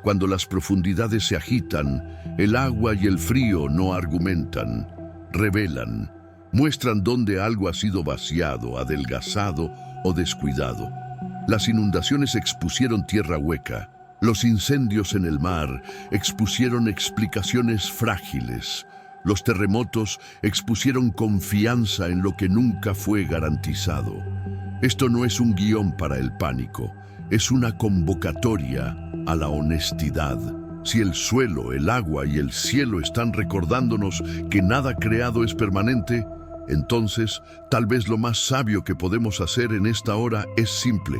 Cuando las profundidades se agitan, el agua y el frío no argumentan, revelan, muestran dónde algo ha sido vaciado, adelgazado o descuidado. Las inundaciones expusieron tierra hueca. Los incendios en el mar expusieron explicaciones frágiles. Los terremotos expusieron confianza en lo que nunca fue garantizado. Esto no es un guión para el pánico, es una convocatoria a la honestidad. Si el suelo, el agua y el cielo están recordándonos que nada creado es permanente, entonces tal vez lo más sabio que podemos hacer en esta hora es simple.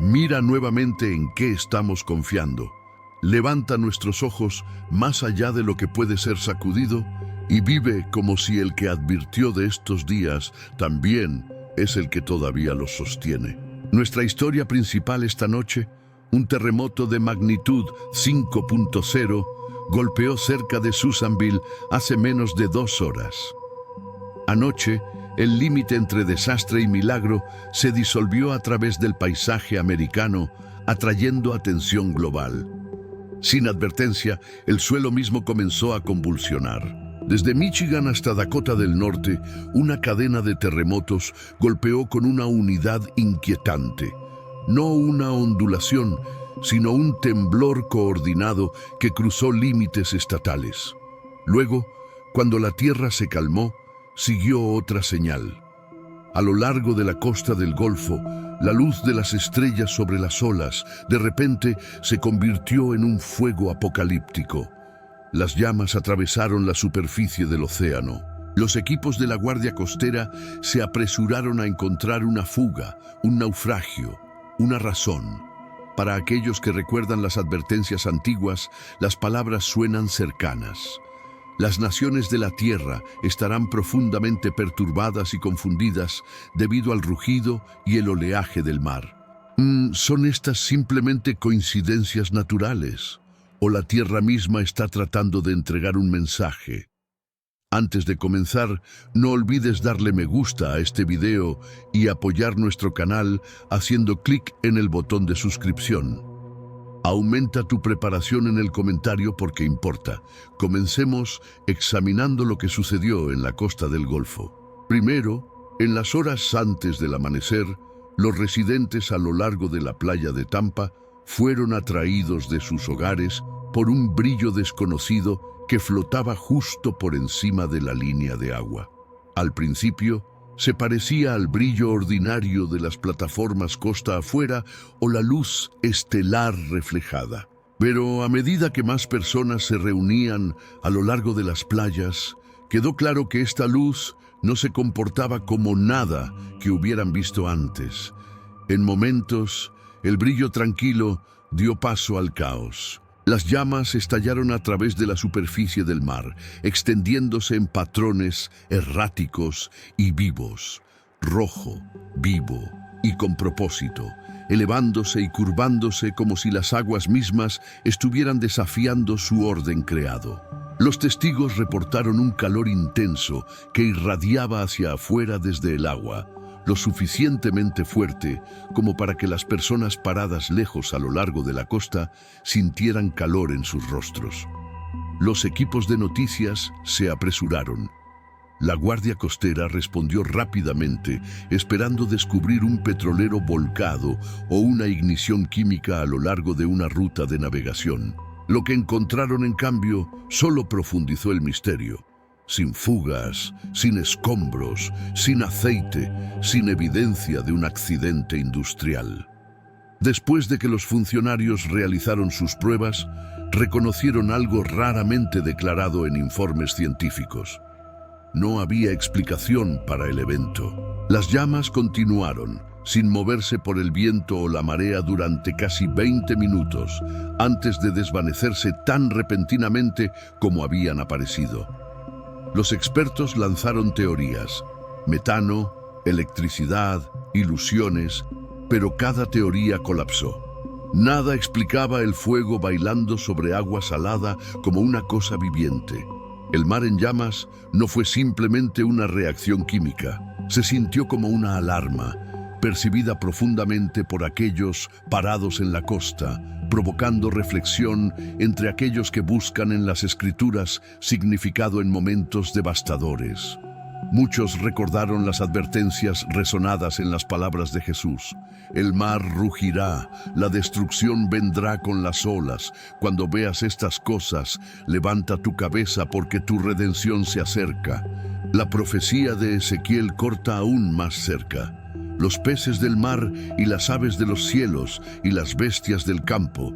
Mira nuevamente en qué estamos confiando. Levanta nuestros ojos más allá de lo que puede ser sacudido y vive como si el que advirtió de estos días también es el que todavía los sostiene. Nuestra historia principal esta noche: un terremoto de magnitud 5.0 golpeó cerca de Susanville hace menos de 2 horas. Anoche, el límite entre desastre y milagro se disolvió a través del paisaje americano, atrayendo atención global. Sin advertencia, el suelo mismo comenzó a convulsionar. Desde Michigan hasta Dakota del Norte, una cadena de terremotos golpeó con una unidad inquietante. No una ondulación, sino un temblor coordinado que cruzó límites estatales. Luego, cuando la tierra se calmó, siguió otra señal. A lo largo de la costa del Golfo, la luz de las estrellas sobre las olas de repente se convirtió en un fuego apocalíptico. Las llamas atravesaron la superficie del océano. Los equipos de la Guardia Costera se apresuraron a encontrar una fuga, un naufragio, una razón. Para aquellos que recuerdan las advertencias antiguas, las palabras suenan cercanas. Las naciones de la tierra estarán profundamente perturbadas y confundidas debido al rugido y el oleaje del mar. ¿Son estas simplemente coincidencias naturales? ¿O la tierra misma está tratando de entregar un mensaje? Antes de comenzar, no olvides darle me gusta a este video y apoyar nuestro canal haciendo clic en el botón de suscripción. Aumenta tu preparación en el comentario porque importa. Comencemos examinando lo que sucedió en la costa del Golfo. Primero, en las horas antes del amanecer, los residentes a lo largo de la playa de Tampa fueron atraídos de sus hogares por un brillo desconocido que flotaba justo por encima de la línea de agua. Al principio, se parecía al brillo ordinario de las plataformas costa afuera o la luz estelar reflejada. Pero a medida que más personas se reunían a lo largo de las playas, quedó claro que esta luz no se comportaba como nada que hubieran visto antes. En momentos, el brillo tranquilo dio paso al caos. Las llamas estallaron a través de la superficie del mar, extendiéndose en patrones erráticos y vivos, rojo, vivo y con propósito, elevándose y curvándose como si las aguas mismas estuvieran desafiando su orden creado. Los testigos reportaron un calor intenso que irradiaba hacia afuera desde el agua, lo suficientemente fuerte como para que las personas paradas lejos a lo largo de la costa sintieran calor en sus rostros. Los equipos de noticias se apresuraron. La Guardia Costera respondió rápidamente, esperando descubrir un petrolero volcado o una ignición química a lo largo de una ruta de navegación. Lo que encontraron, en cambio, solo profundizó el misterio. Sin fugas, sin escombros, sin aceite, sin evidencia de un accidente industrial. Después de que los funcionarios realizaron sus pruebas, reconocieron algo raramente declarado en informes científicos. No había explicación para el evento. Las llamas continuaron, sin moverse por el viento o la marea durante casi 20 minutos, antes de desvanecerse tan repentinamente como habían aparecido. Los expertos lanzaron teorías: metano, electricidad, ilusiones, pero cada teoría colapsó. Nada explicaba el fuego bailando sobre agua salada como una cosa viviente. El mar en llamas no fue simplemente una reacción química, se sintió como una alarma, percibida profundamente por aquellos parados en la costa, provocando reflexión entre aquellos que buscan en las escrituras significado en momentos devastadores. Muchos recordaron las advertencias resonadas en las palabras de Jesús. El mar rugirá, la destrucción vendrá con las olas. Cuando veas estas cosas, levanta tu cabeza porque tu redención se acerca. La profecía de Ezequiel corta aún más cerca. Los peces del mar y las aves de los cielos y las bestias del campo,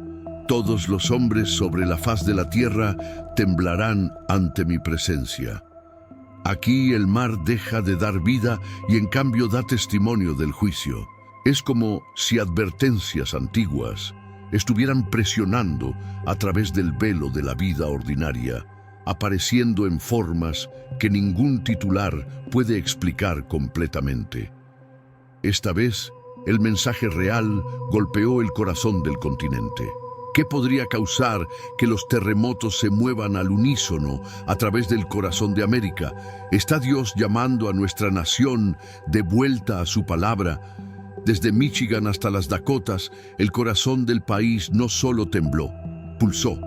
todos los hombres sobre la faz de la tierra temblarán ante mi presencia. Aquí el mar deja de dar vida y en cambio da testimonio del juicio. Es como si advertencias antiguas estuvieran presionando a través del velo de la vida ordinaria, apareciendo en formas que ningún titular puede explicar completamente. Esta vez, el mensaje real golpeó el corazón del continente. ¿Qué podría causar que los terremotos se muevan al unísono a través del corazón de América? ¿Está Dios llamando a nuestra nación de vuelta a su palabra? Desde Michigan hasta las Dakotas, el corazón del país no solo tembló, pulsó,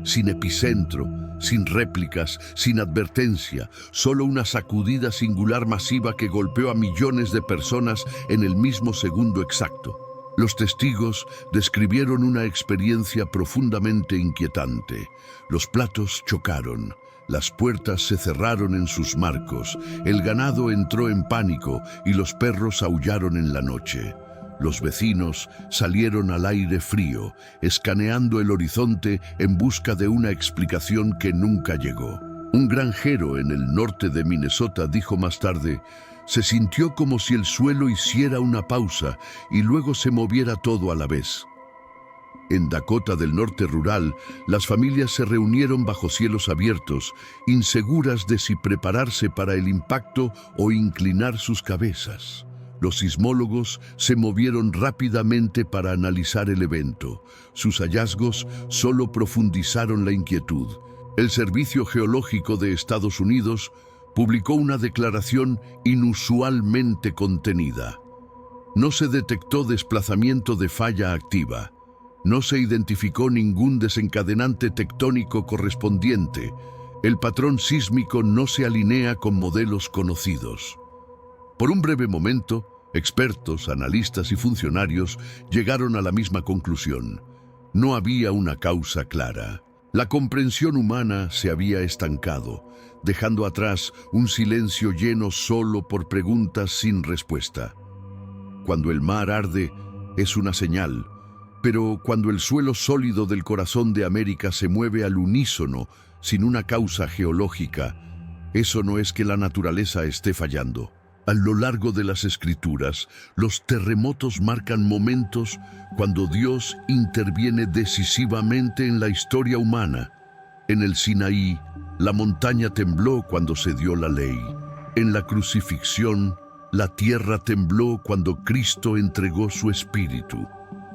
sin epicentro, sin réplicas, sin advertencia, solo una sacudida singular masiva que golpeó a millones de personas en el mismo segundo exacto. Los testigos describieron una experiencia profundamente inquietante. Los platos chocaron, las puertas se cerraron en sus marcos, el ganado entró en pánico y los perros aullaron en la noche. Los vecinos salieron al aire frío, escaneando el horizonte en busca de una explicación que nunca llegó. Un granjero en el norte de Minnesota dijo más tarde: se sintió como si el suelo hiciera una pausa y luego se moviera todo a la vez. En Dakota del Norte rural, las familias se reunieron bajo cielos abiertos, inseguras de si prepararse para el impacto o inclinar sus cabezas. Los sismólogos se movieron rápidamente para analizar el evento. Sus hallazgos solo profundizaron la inquietud. El Servicio Geológico de Estados Unidos publicó una declaración inusualmente contenida. No se detectó desplazamiento de falla activa. No se identificó ningún desencadenante tectónico correspondiente. El patrón sísmico no se alinea con modelos conocidos. Por un breve momento, expertos, analistas y funcionarios llegaron a la misma conclusión. No había una causa clara. La comprensión humana se había estancado, dejando atrás un silencio lleno solo por preguntas sin respuesta. Cuando el mar arde, es una señal, pero cuando el suelo sólido del corazón de América se mueve al unísono, sin una causa geológica, eso no es que la naturaleza esté fallando. A lo largo de las Escrituras, los terremotos marcan momentos cuando Dios interviene decisivamente en la historia humana. En el Sinaí, la montaña tembló cuando se dio la ley. En la crucifixión, la tierra tembló cuando Cristo entregó su espíritu.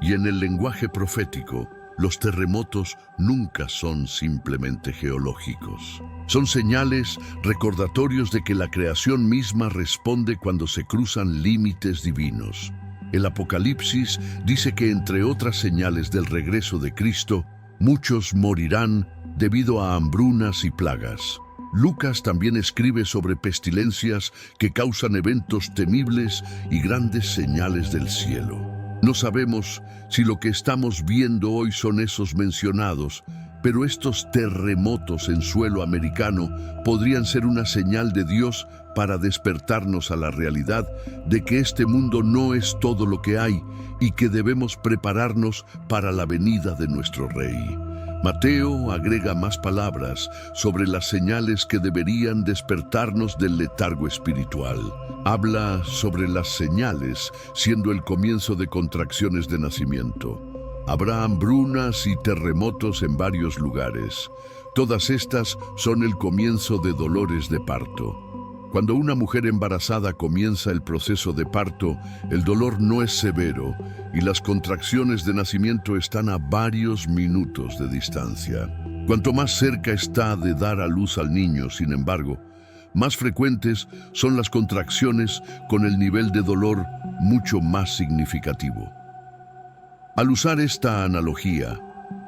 Y en el lenguaje profético, los terremotos nunca son simplemente geológicos. Son señales, recordatorios de que la creación misma responde cuando se cruzan límites divinos. El Apocalipsis dice que, entre otras señales del regreso de Cristo, muchos morirán debido a hambrunas y plagas. Lucas también escribe sobre pestilencias que causan eventos temibles y grandes señales del cielo. No sabemos si lo que estamos viendo hoy son esos mencionados, pero estos terremotos en suelo americano podrían ser una señal de Dios para despertarnos a la realidad de que este mundo no es todo lo que hay y que debemos prepararnos para la venida de nuestro Rey. Mateo agrega más palabras sobre las señales que deberían despertarnos del letargo espiritual. Habla sobre las señales siendo el comienzo de contracciones de nacimiento. Habrá hambrunas y terremotos en varios lugares. Todas estas son el comienzo de dolores de parto. Cuando una mujer embarazada comienza el proceso de parto, el dolor no es severo y las contracciones de nacimiento están a varios minutos de distancia. Cuanto más cerca está de dar a luz al niño, sin embargo, más frecuentes son las contracciones con el nivel de dolor mucho más significativo. Al usar esta analogía,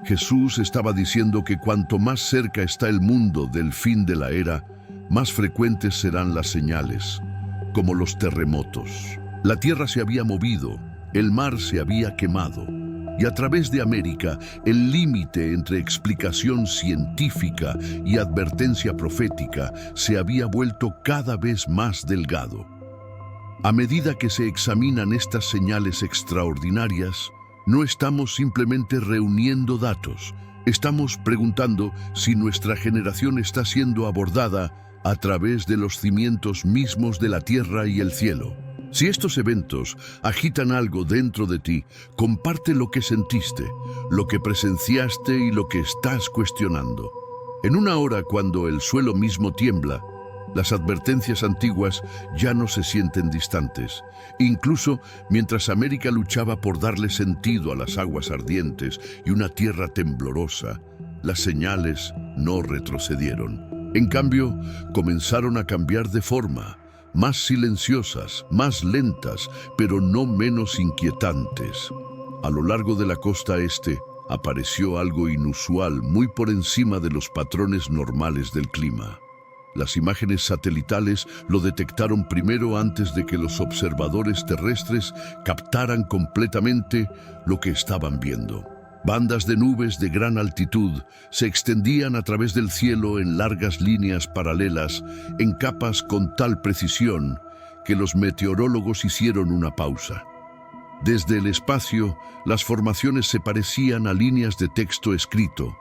Jesús estaba diciendo que cuanto más cerca está el mundo del fin de la era, más frecuentes serán las señales, como los terremotos. La tierra se había movido, el mar se había quemado, y a través de América, el límite entre explicación científica y advertencia profética se había vuelto cada vez más delgado. A medida que se examinan estas señales extraordinarias, no estamos simplemente reuniendo datos, estamos preguntando si nuestra generación está siendo abordada a través de los cimientos mismos de la tierra y el cielo. Si estos eventos agitan algo dentro de ti, comparte lo que sentiste, lo que presenciaste y lo que estás cuestionando. En una hora cuando el suelo mismo tiembla, las advertencias antiguas ya no se sienten distantes. Incluso mientras América luchaba por darle sentido a las aguas ardientes y una tierra temblorosa, las señales no retrocedieron. En cambio, comenzaron a cambiar de forma, más silenciosas, más lentas, pero no menos inquietantes. A lo largo de la costa este, apareció algo inusual, muy por encima de los patrones normales del clima. Las imágenes satelitales lo detectaron primero antes de que los observadores terrestres captaran completamente lo que estaban viendo. Bandas de nubes de gran altitud se extendían a través del cielo en largas líneas paralelas, en capas con tal precisión que los meteorólogos hicieron una pausa. Desde el espacio, las formaciones se parecían a líneas de texto escrito,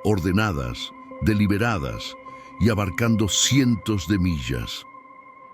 ordenadas, deliberadas y abarcando cientos de millas.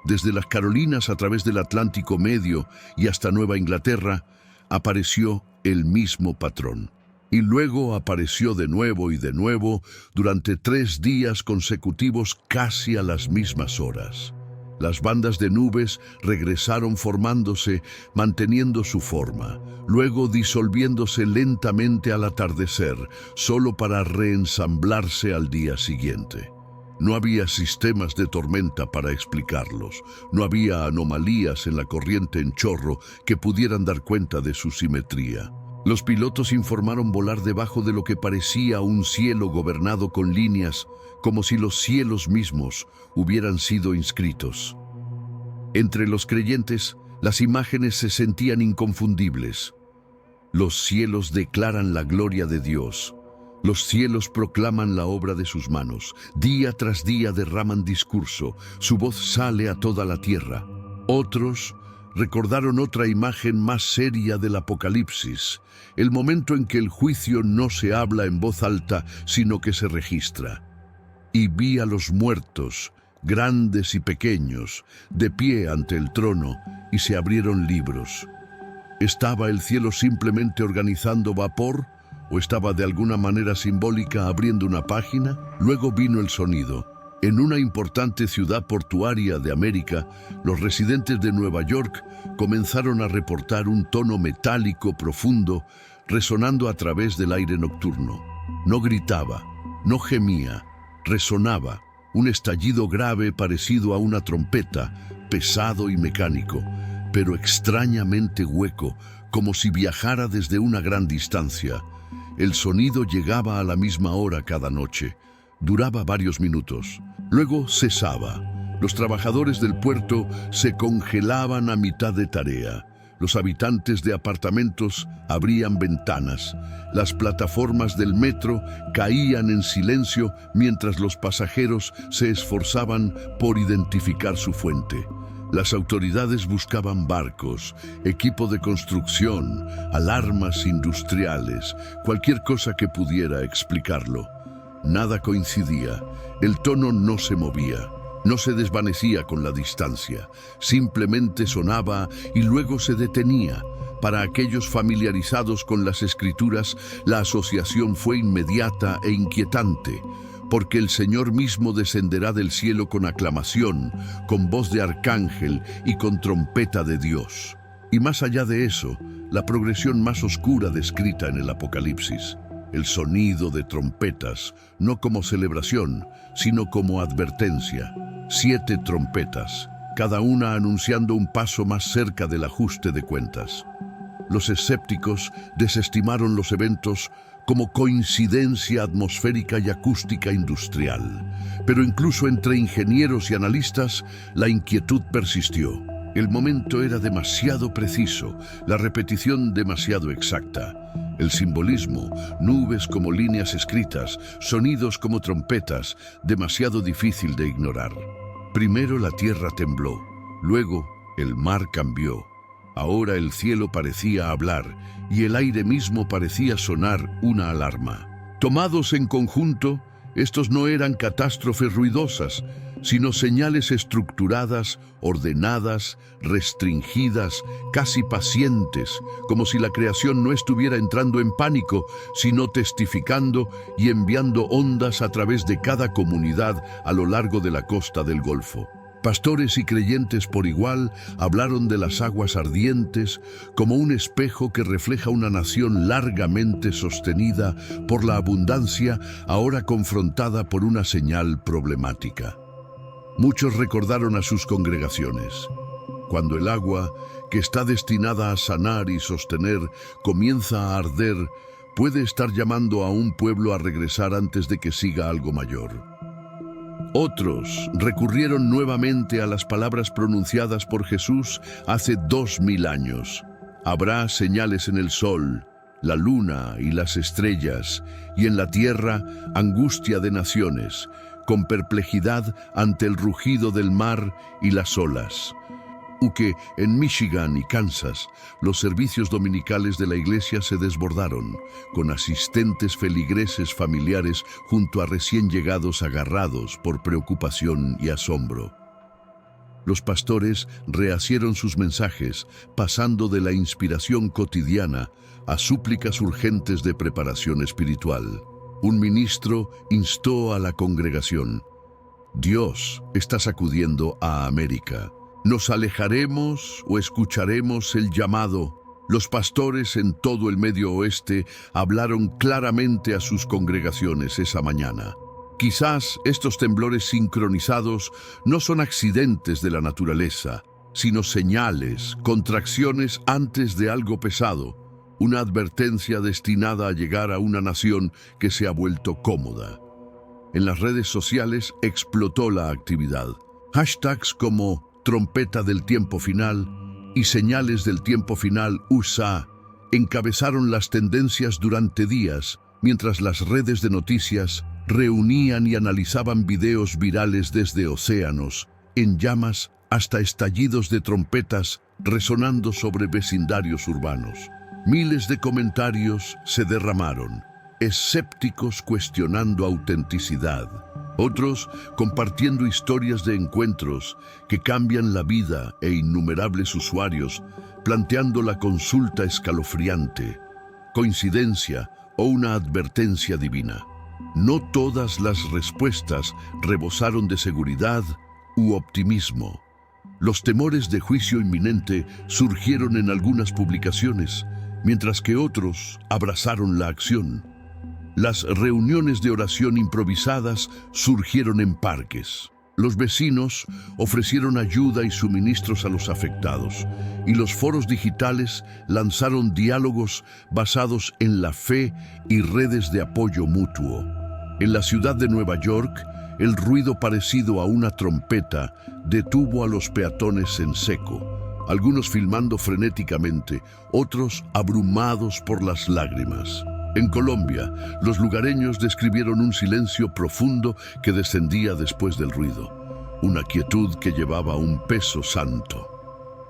Desde las Carolinas a través del Atlántico Medio y hasta Nueva Inglaterra, apareció el mismo patrón. Y luego apareció de nuevo y de nuevo durante 3 días consecutivos casi a las mismas horas. Las bandas de nubes regresaron formándose, manteniendo su forma, luego disolviéndose lentamente al atardecer, solo para reensamblarse al día siguiente. No había sistemas de tormenta para explicarlos, no había anomalías en la corriente en chorro que pudieran dar cuenta de su simetría. Los pilotos informaron volar debajo de lo que parecía un cielo gobernado con líneas, como si los cielos mismos hubieran sido inscritos. Entre los creyentes, las imágenes se sentían inconfundibles. Los cielos declaran la gloria de Dios. Los cielos proclaman la obra de sus manos. Día tras día derraman discurso. Su voz sale a toda la tierra. Otros recordaron otra imagen más seria del Apocalipsis, el momento en que el juicio no se habla en voz alta, sino que se registra. Y vi a los muertos, grandes y pequeños, de pie ante el trono, y se abrieron libros. ¿Estaba el cielo simplemente organizando vapor, o estaba de alguna manera simbólica abriendo una página? Luego vino el sonido. En una importante ciudad portuaria de América, los residentes de Nueva York comenzaron a reportar un tono metálico profundo resonando a través del aire nocturno. No gritaba, no gemía, resonaba, un estallido grave parecido a una trompeta, pesado y mecánico, pero extrañamente hueco, como si viajara desde una gran distancia. El sonido llegaba a la misma hora cada noche. Duraba varios minutos. Luego cesaba. Los trabajadores del puerto se congelaban a mitad de tarea. Los habitantes de apartamentos abrían ventanas. Las plataformas del metro caían en silencio mientras los pasajeros se esforzaban por identificar su fuente. Las autoridades buscaban barcos, equipo de construcción, alarmas industriales, cualquier cosa que pudiera explicarlo. Nada coincidía, el tono no se movía, no se desvanecía con la distancia, simplemente sonaba y luego se detenía. Para aquellos familiarizados con las escrituras, la asociación fue inmediata e inquietante, porque el Señor mismo descenderá del cielo con aclamación, con voz de arcángel y con trompeta de Dios. Y más allá de eso, la progresión más oscura descrita en el Apocalipsis. El sonido de trompetas, no como celebración, sino como advertencia. 7 trompetas, cada una anunciando un paso más cerca del ajuste de cuentas. Los escépticos desestimaron los eventos como coincidencia atmosférica y acústica industrial. Pero incluso entre ingenieros y analistas, la inquietud persistió. El momento era demasiado preciso, la repetición demasiado exacta. El simbolismo, nubes como líneas escritas, sonidos como trompetas, demasiado difícil de ignorar. Primero la tierra tembló, luego el mar cambió. Ahora el cielo parecía hablar y el aire mismo parecía sonar una alarma. Tomados en conjunto, estos no eran catástrofes ruidosas, sino señales estructuradas, ordenadas, restringidas, casi pacientes, como si la creación no estuviera entrando en pánico, sino testificando y enviando ondas a través de cada comunidad a lo largo de la costa del Golfo. Pastores y creyentes por igual hablaron de las aguas ardientes como un espejo que refleja una nación largamente sostenida por la abundancia, ahora confrontada por una señal problemática. Muchos recordaron a sus congregaciones. Cuando el agua, que está destinada a sanar y sostener, comienza a arder, puede estar llamando a un pueblo a regresar antes de que siga algo mayor. Otros recurrieron nuevamente a las palabras pronunciadas por Jesús hace 2000 años. Habrá señales en el sol, la luna y las estrellas, y en la tierra angustia de naciones, con perplejidad ante el rugido del mar y las olas. Que en Michigan y Kansas, los servicios dominicales de la iglesia se desbordaron, con asistentes feligreses familiares junto a recién llegados agarrados por preocupación y asombro. Los pastores rehacieron sus mensajes, pasando de la inspiración cotidiana a súplicas urgentes de preparación espiritual. Un ministro instó a la congregación: Dios está sacudiendo a América. ¿Nos alejaremos o escucharemos el llamado? Los pastores en todo el Medio Oeste hablaron claramente a sus congregaciones esa mañana. Quizás estos temblores sincronizados no son accidentes de la naturaleza, sino señales, contracciones antes de algo pesado, una advertencia destinada a llegar a una nación que se ha vuelto cómoda. En las redes sociales explotó la actividad. Hashtags como trompeta del tiempo final y señales del tiempo final USA encabezaron las tendencias durante días, mientras las redes de noticias reunían y analizaban videos virales desde océanos en llamas hasta estallidos de trompetas resonando sobre vecindarios urbanos. Miles de comentarios se derramaron, escépticos cuestionando autenticidad, otros compartiendo historias de encuentros que cambian la vida e innumerables usuarios planteando la consulta escalofriante: ¿coincidencia o una advertencia divina? No todas las respuestas rebosaron de seguridad u optimismo. Los temores de juicio inminente surgieron en algunas publicaciones, mientras que otros abrazaron la acción. Las reuniones de oración improvisadas surgieron en parques. Los vecinos ofrecieron ayuda y suministros a los afectados, y los foros digitales lanzaron diálogos basados en la fe y redes de apoyo mutuo. En la ciudad de Nueva York, el ruido parecido a una trompeta detuvo a los peatones en seco, algunos filmando frenéticamente, otros abrumados por las lágrimas. En Colombia, los lugareños describieron un silencio profundo que descendía después del ruido, una quietud que llevaba un peso santo.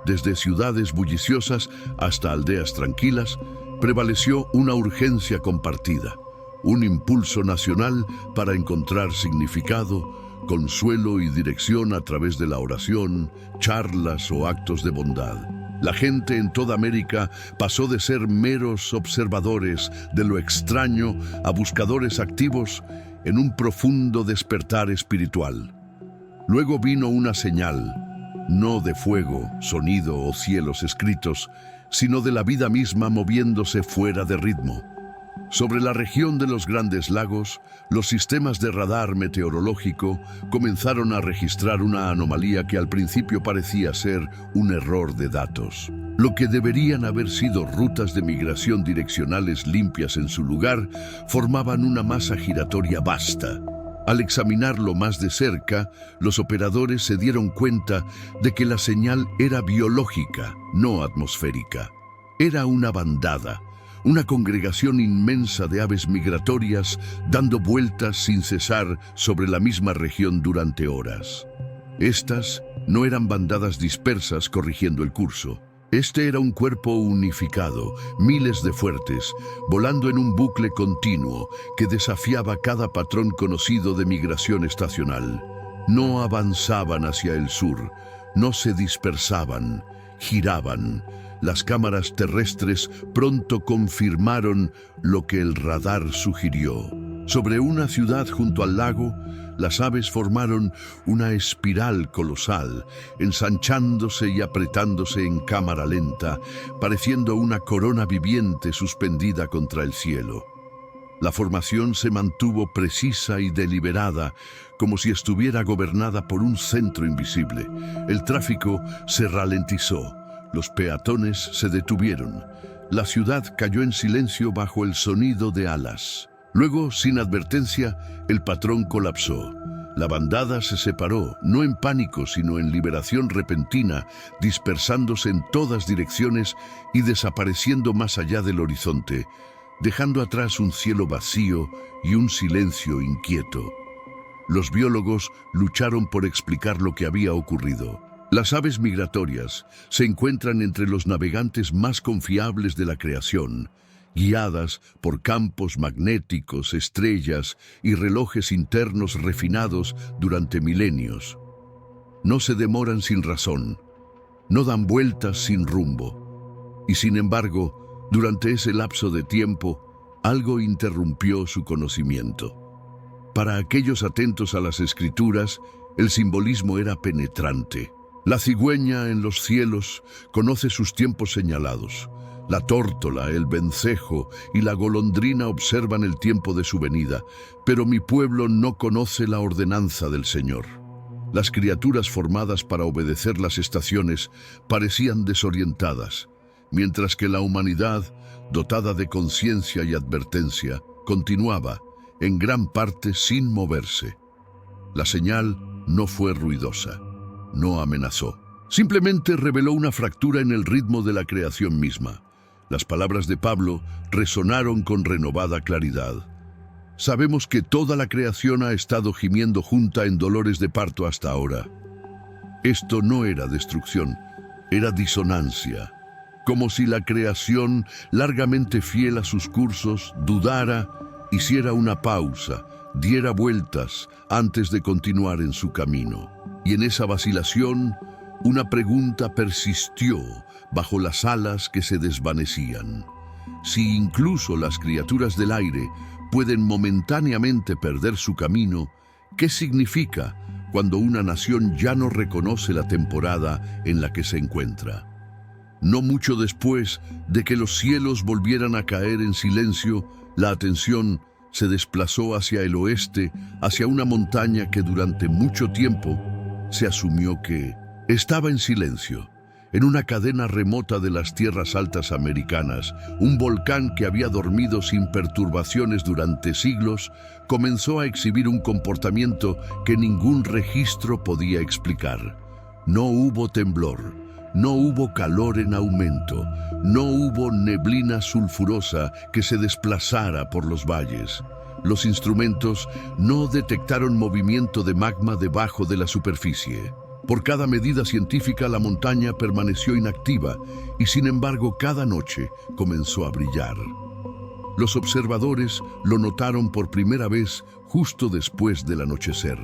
Desde ciudades bulliciosas hasta aldeas tranquilas, prevaleció una urgencia compartida, un impulso nacional para encontrar significado, consuelo y dirección a través de la oración, charlas o actos de bondad. La gente en toda América pasó de ser meros observadores de lo extraño a buscadores activos en un profundo despertar espiritual. Luego vino una señal, no de fuego, sonido o cielos escritos, sino de la vida misma moviéndose fuera de ritmo. Sobre la región de los Grandes Lagos, los sistemas de radar meteorológico comenzaron a registrar una anomalía que al principio parecía ser un error de datos. Lo que deberían haber sido rutas de migración direccionales limpias en su lugar, formaban una masa giratoria vasta. Al examinarlo más de cerca, los operadores se dieron cuenta de que la señal era biológica, no atmosférica. Era una bandada, una congregación inmensa de aves migratorias dando vueltas sin cesar sobre la misma región durante horas. Estas no eran bandadas dispersas corrigiendo el curso. Este era un cuerpo unificado, miles de fuertes, volando en un bucle continuo que desafiaba cada patrón conocido de migración estacional. No avanzaban hacia el sur, no se dispersaban, giraban. Las cámaras terrestres pronto confirmaron lo que el radar sugirió. Sobre una ciudad junto al lago, las aves formaron una espiral colosal, ensanchándose y apretándose en cámara lenta, pareciendo una corona viviente suspendida contra el cielo. La formación se mantuvo precisa y deliberada, como si estuviera gobernada por un centro invisible. El tráfico se ralentizó, los peatones se detuvieron. La ciudad cayó en silencio bajo el sonido de alas. Luego, sin advertencia, el patrón colapsó. La bandada se separó, no en pánico, sino en liberación repentina, dispersándose en todas direcciones y desapareciendo más allá del horizonte, dejando atrás un cielo vacío y un silencio inquieto. Los biólogos lucharon por explicar lo que había ocurrido. Las aves migratorias se encuentran entre los navegantes más confiables de la creación, guiadas por campos magnéticos, estrellas y relojes internos refinados durante milenios. No se demoran sin razón, no dan vueltas sin rumbo. Y sin embargo, durante ese lapso de tiempo, algo interrumpió su conocimiento. Para aquellos atentos a las escrituras, el simbolismo era penetrante. La cigüeña en los cielos conoce sus tiempos señalados. La tórtola, el vencejo y la golondrina observan el tiempo de su venida, pero mi pueblo no conoce la ordenanza del Señor. Las criaturas formadas para obedecer las estaciones parecían desorientadas, mientras que la humanidad, dotada de conciencia y advertencia, continuaba, en gran parte sin moverse. La señal no fue ruidosa, no amenazó. Simplemente reveló una fractura en el ritmo de la creación misma. Las palabras de Pablo resonaron con renovada claridad. Sabemos que toda la creación ha estado gimiendo junta en dolores de parto hasta ahora. Esto no era destrucción, era disonancia. Como si la creación, largamente fiel a sus cursos, dudara, hiciera una pausa, diera vueltas antes de continuar en su camino. Y en esa vacilación, una pregunta persistió bajo las alas que se desvanecían. Si incluso las criaturas del aire pueden momentáneamente perder su camino, ¿qué significa cuando una nación ya no reconoce la temporada en la que se encuentra? No mucho después de que los cielos volvieran a caer en silencio, la atención se desplazó hacia el oeste, hacia una montaña que durante mucho tiempo se asumió que estaba en silencio. En una cadena remota de las tierras altas americanas, un volcán que había dormido sin perturbaciones durante siglos comenzó a exhibir un comportamiento que ningún registro podía explicar. No hubo temblor, no hubo calor en aumento, no hubo neblina sulfurosa que se desplazara por los valles. Los instrumentos no detectaron movimiento de magma debajo de la superficie. Por cada medida científica, la montaña permaneció inactiva y, sin embargo, cada noche comenzó a brillar. Los observadores lo notaron por primera vez justo después del anochecer.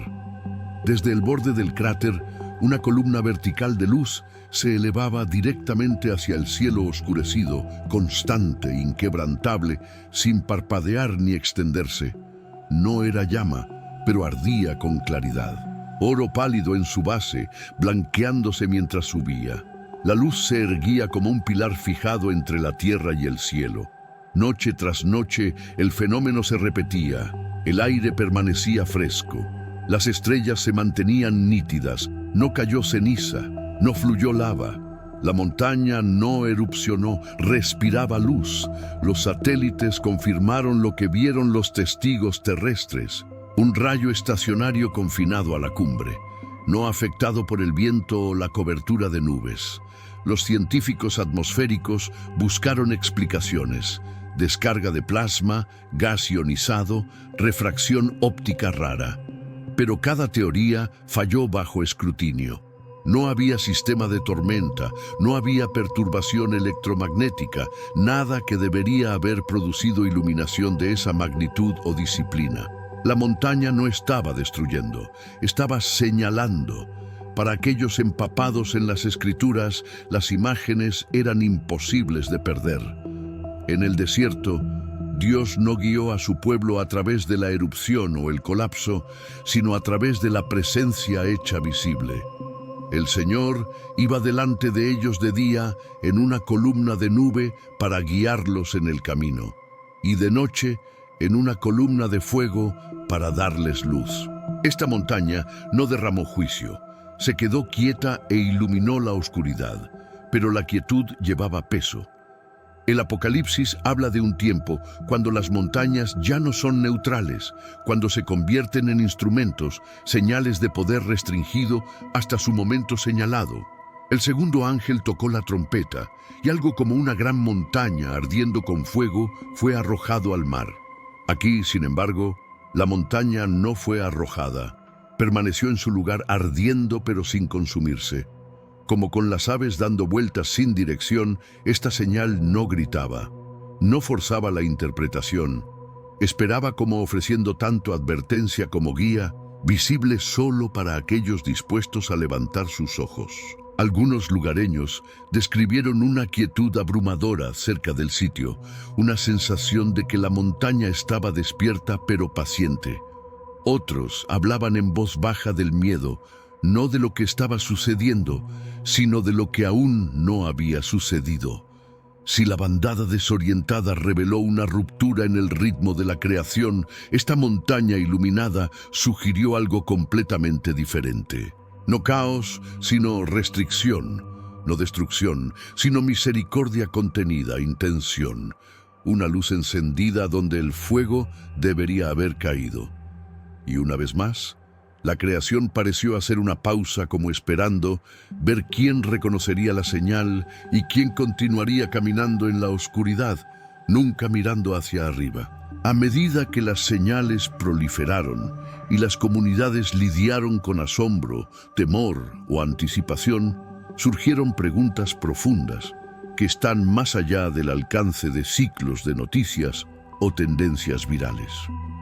Desde el borde del cráter, una columna vertical de luz se elevaba directamente hacia el cielo oscurecido, constante, inquebrantable, sin parpadear ni extenderse. No era llama, pero ardía con claridad. Oro pálido en su base, blanqueándose mientras subía. La luz se erguía como un pilar fijado entre la tierra y el cielo. Noche tras noche, el fenómeno se repetía. El aire permanecía fresco. Las estrellas se mantenían nítidas. No cayó ceniza, no fluyó lava. La montaña no erupcionó, respiraba luz. Los satélites confirmaron lo que vieron los testigos terrestres. Un rayo estacionario confinado a la cumbre, no afectado por el viento o la cobertura de nubes. Los científicos atmosféricos buscaron explicaciones: descarga de plasma, gas ionizado, refracción óptica rara. Pero cada teoría falló bajo escrutinio. No había sistema de tormenta, no había perturbación electromagnética, nada que debería haber producido iluminación de esa magnitud o disciplina. La montaña no estaba destruyendo, estaba señalando. Para aquellos empapados en las escrituras, las imágenes eran imposibles de perder. En el desierto, Dios no guió a su pueblo a través de la erupción o el colapso, sino a través de la presencia hecha visible. El Señor iba delante de ellos de día en una columna de nube para guiarlos en el camino, y de noche en una columna de fuego para darles luz. Esta montaña no derramó juicio, se quedó quieta e iluminó la oscuridad, pero la quietud llevaba peso. El Apocalipsis habla de un tiempo cuando las montañas ya no son neutrales, cuando se convierten en instrumentos, señales de poder restringido hasta su momento señalado. El segundo ángel tocó la trompeta y algo como una gran montaña ardiendo con fuego fue arrojado al mar. Aquí, sin embargo, la montaña no fue arrojada. Permaneció en su lugar ardiendo pero sin consumirse. Como con las aves dando vueltas sin dirección, esta señal no gritaba, no forzaba la interpretación, esperaba como ofreciendo tanto advertencia como guía, visible solo para aquellos dispuestos a levantar sus ojos. Algunos lugareños describieron una quietud abrumadora cerca del sitio, una sensación de que la montaña estaba despierta pero paciente. Otros hablaban en voz baja del miedo, no de lo que estaba sucediendo, sino de lo que aún no había sucedido. Si la bandada desorientada reveló una ruptura en el ritmo de la creación, esta montaña iluminada sugirió algo completamente diferente. No caos, sino restricción; no destrucción, sino misericordia contenida, intención. Una luz encendida donde el fuego debería haber caído. Y una vez más, la creación pareció hacer una pausa, como esperando ver quién reconocería la señal y quién continuaría caminando en la oscuridad, nunca mirando hacia arriba. A medida que las señales proliferaron y las comunidades lidiaron con asombro, temor o anticipación, surgieron preguntas profundas que están más allá del alcance de ciclos de noticias o tendencias virales.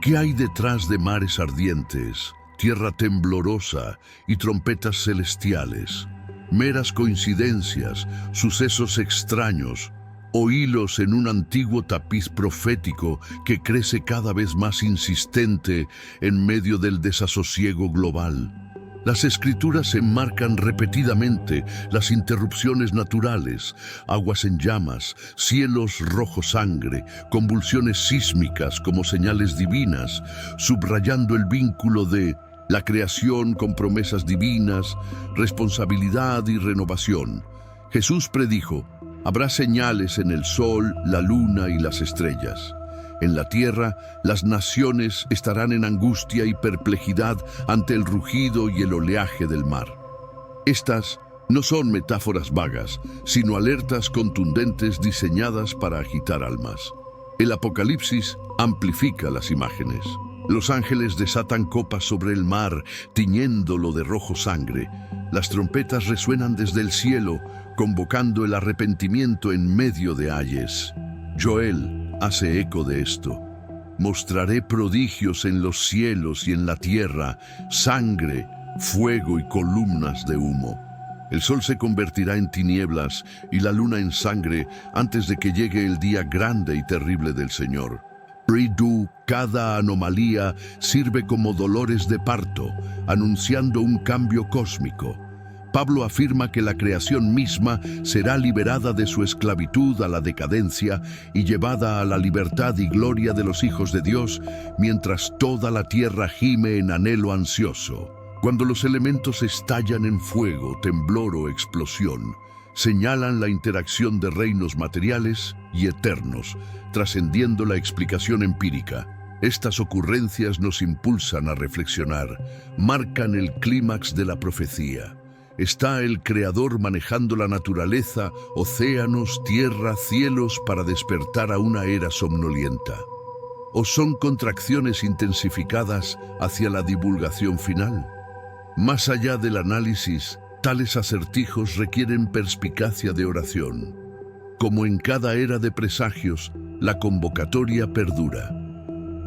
¿Qué hay detrás de mares ardientes, tierra temblorosa y trompetas celestiales? Meras coincidencias, sucesos extraños o hilos en un antiguo tapiz profético que crece cada vez más insistente en medio del desasosiego global. Las escrituras enmarcan repetidamente las interrupciones naturales: aguas en llamas, cielos rojo sangre, convulsiones sísmicas como señales divinas, subrayando el vínculo de la creación con promesas divinas, responsabilidad y renovación. Jesús predijo: habrá señales en el sol, la luna y las estrellas. En la tierra, las naciones estarán en angustia y perplejidad ante el rugido y el oleaje del mar. Estas no son metáforas vagas, sino alertas contundentes diseñadas para agitar almas. El Apocalipsis amplifica las imágenes. Los ángeles desatan copas sobre el mar, tiñéndolo de rojo sangre. Las trompetas resuenan desde el cielo, convocando el arrepentimiento en medio de ayes. Joel hace eco de esto. Mostraré prodigios en los cielos y en la tierra, sangre, fuego y columnas de humo. El sol se convertirá en tinieblas y la luna en sangre antes de que llegue el día grande y terrible del Señor. Cada anomalía sirve como dolores de parto, anunciando un cambio cósmico. Pablo afirma que la creación misma será liberada de su esclavitud a la decadencia y llevada a la libertad y gloria de los hijos de Dios, mientras toda la tierra gime en anhelo ansioso. Cuando los elementos estallan en fuego, temblor o explosión, señalan la interacción de reinos materiales y eternos, trascendiendo la explicación empírica. Estas ocurrencias nos impulsan a reflexionar, marcan el clímax de la profecía. Está el Creador manejando la naturaleza, océanos, tierra, cielos para despertar a una era somnolienta. ¿O son contracciones intensificadas hacia la divulgación final? Más allá del análisis, tales acertijos requieren perspicacia de oración. Como en cada era de presagios, la convocatoria perdura.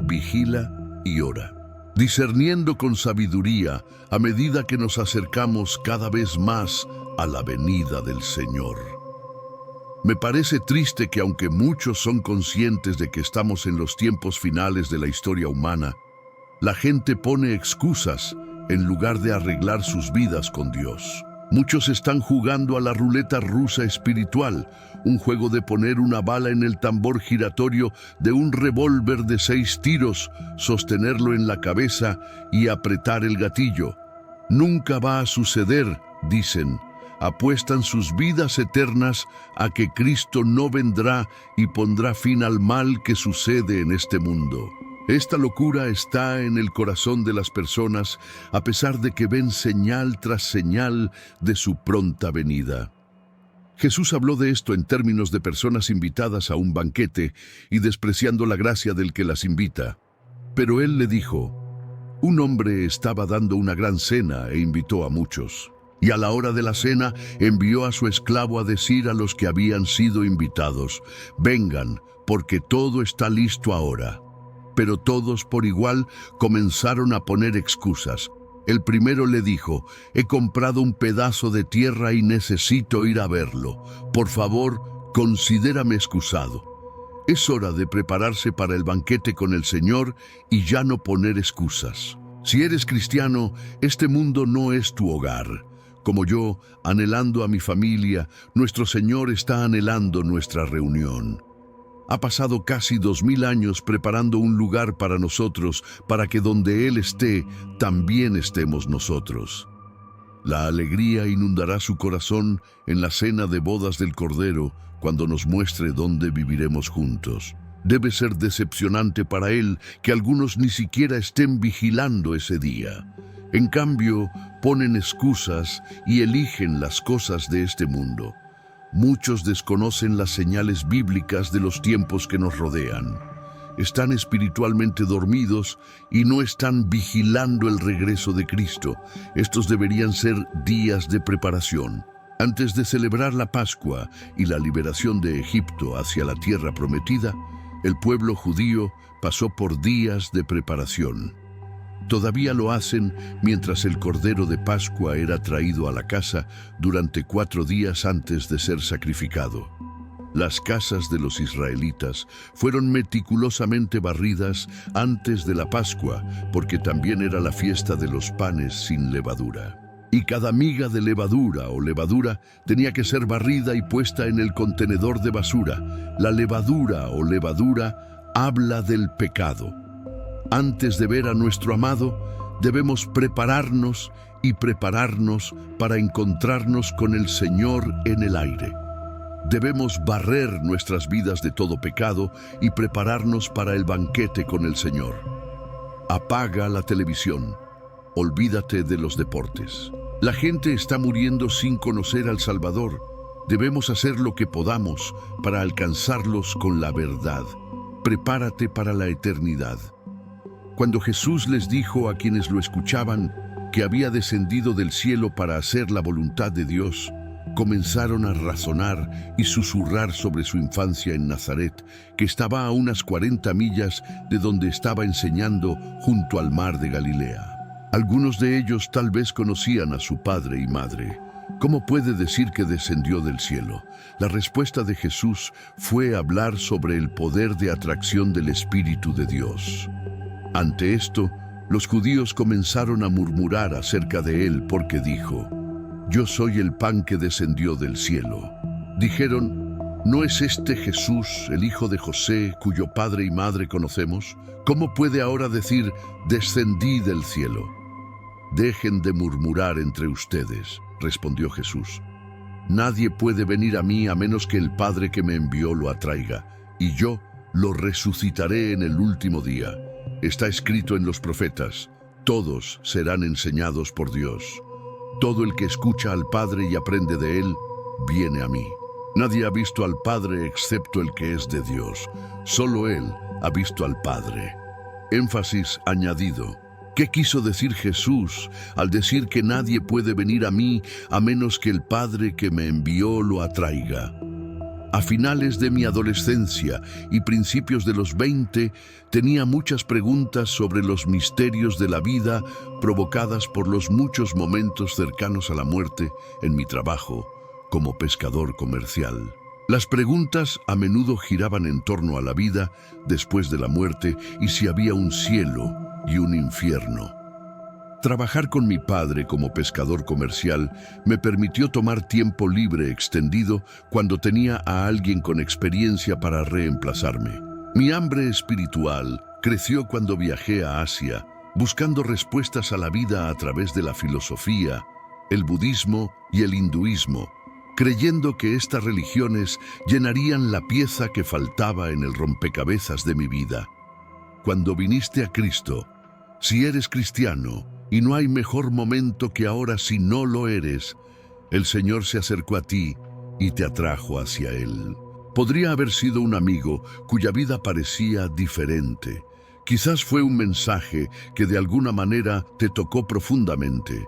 Vigila y ora, discerniendo con sabiduría a medida que nos acercamos cada vez más a la venida del Señor. Me parece triste que aunque muchos son conscientes de que estamos en los tiempos finales de la historia humana, la gente pone excusas en lugar de arreglar sus vidas con Dios. Muchos están jugando a la ruleta rusa espiritual, un juego de poner una bala en el tambor giratorio de un revólver de 6 tiros, sostenerlo en la cabeza y apretar el gatillo. Nunca va a suceder, dicen. Apuestan sus vidas eternas a que Cristo no vendrá y pondrá fin al mal que sucede en este mundo. Esta locura está en el corazón de las personas, a pesar de que ven señal tras señal de su pronta venida. Jesús habló de esto en términos de personas invitadas a un banquete y despreciando la gracia del que las invita. Pero él le dijo: un hombre estaba dando una gran cena e invitó a muchos. Y a la hora de la cena envió a su esclavo a decir a los que habían sido invitados: vengan, porque todo está listo ahora. Pero todos por igual comenzaron a poner excusas. El primero le dijo: he comprado un pedazo de tierra y necesito ir a verlo. Por favor, considérame excusado. Es hora de prepararse para el banquete con el Señor y ya no poner excusas. Si eres cristiano, este mundo no es tu hogar. Como yo, anhelando a mi familia, nuestro Señor está anhelando nuestra reunión. Ha pasado casi 2000 años preparando un lugar para nosotros, para que donde Él esté, también estemos nosotros. La alegría inundará su corazón en la cena de bodas del Cordero, cuando nos muestre dónde viviremos juntos. Debe ser decepcionante para Él que algunos ni siquiera estén vigilando ese día. En cambio, ponen excusas y eligen las cosas de este mundo. Muchos desconocen las señales bíblicas de los tiempos que nos rodean. Están espiritualmente dormidos y no están vigilando el regreso de Cristo. Estos deberían ser días de preparación. Antes de celebrar la Pascua y la liberación de Egipto hacia la tierra prometida, el pueblo judío pasó por días de preparación. Todavía lo hacen mientras el Cordero de Pascua era traído a la casa durante 4 días antes de ser sacrificado. Las casas de los israelitas fueron meticulosamente barridas antes de la Pascua, porque también era la fiesta de los panes sin levadura. Y cada miga de levadura o levadura tenía que ser barrida y puesta en el contenedor de basura. La levadura o levadura habla del pecado. Antes de ver a nuestro amado, debemos prepararnos para encontrarnos con el Señor en el aire. Debemos barrer nuestras vidas de todo pecado y prepararnos para el banquete con el Señor. Apaga la televisión. Olvídate de los deportes. La gente está muriendo sin conocer al Salvador. Debemos hacer lo que podamos para alcanzarlos con la verdad. Prepárate para la eternidad. Cuando Jesús les dijo a quienes lo escuchaban que había descendido del cielo para hacer la voluntad de Dios, comenzaron a razonar y susurrar sobre su infancia en Nazaret, que estaba a unas 40 millas de donde estaba enseñando junto al mar de Galilea. Algunos de ellos tal vez conocían a su padre y madre. ¿Cómo puede decir que descendió del cielo? La respuesta de Jesús fue hablar sobre el poder de atracción del Espíritu de Dios. Ante esto, los judíos comenzaron a murmurar acerca de él porque dijo: yo soy el pan que descendió del cielo. Dijeron: ¿no es este Jesús, el hijo de José, cuyo padre y madre conocemos? ¿Cómo puede ahora decir: descendí del cielo? Dejen de murmurar entre ustedes, respondió Jesús. Nadie puede venir a mí a menos que el Padre que me envió lo atraiga, y yo lo resucitaré en el último día. Está escrito en los profetas: todos serán enseñados por Dios. Todo el que escucha al Padre y aprende de Él, viene a mí. Nadie ha visto al Padre excepto el que es de Dios. Solo Él ha visto al Padre. Énfasis añadido. ¿Qué quiso decir Jesús al decir que nadie puede venir a mí a menos que el Padre que me envió lo atraiga? A finales de mi adolescencia y principios de los 20, tenía muchas preguntas sobre los misterios de la vida provocadas por los muchos momentos cercanos a la muerte en mi trabajo como pescador comercial. Las preguntas a menudo giraban en torno a la vida después de la muerte y si había un cielo y un infierno. Trabajar con mi padre como pescador comercial me permitió tomar tiempo libre extendido cuando tenía a alguien con experiencia para reemplazarme. Mi hambre espiritual creció cuando viajé a Asia, buscando respuestas a la vida a través de la filosofía, el budismo y el hinduismo, creyendo que estas religiones llenarían la pieza que faltaba en el rompecabezas de mi vida. Cuando viniste a Cristo, si eres cristiano, y no hay mejor momento que ahora si no lo eres, el Señor se acercó a ti y te atrajo hacia Él. Podría haber sido un amigo cuya vida parecía diferente. Quizás fue un mensaje que de alguna manera te tocó profundamente.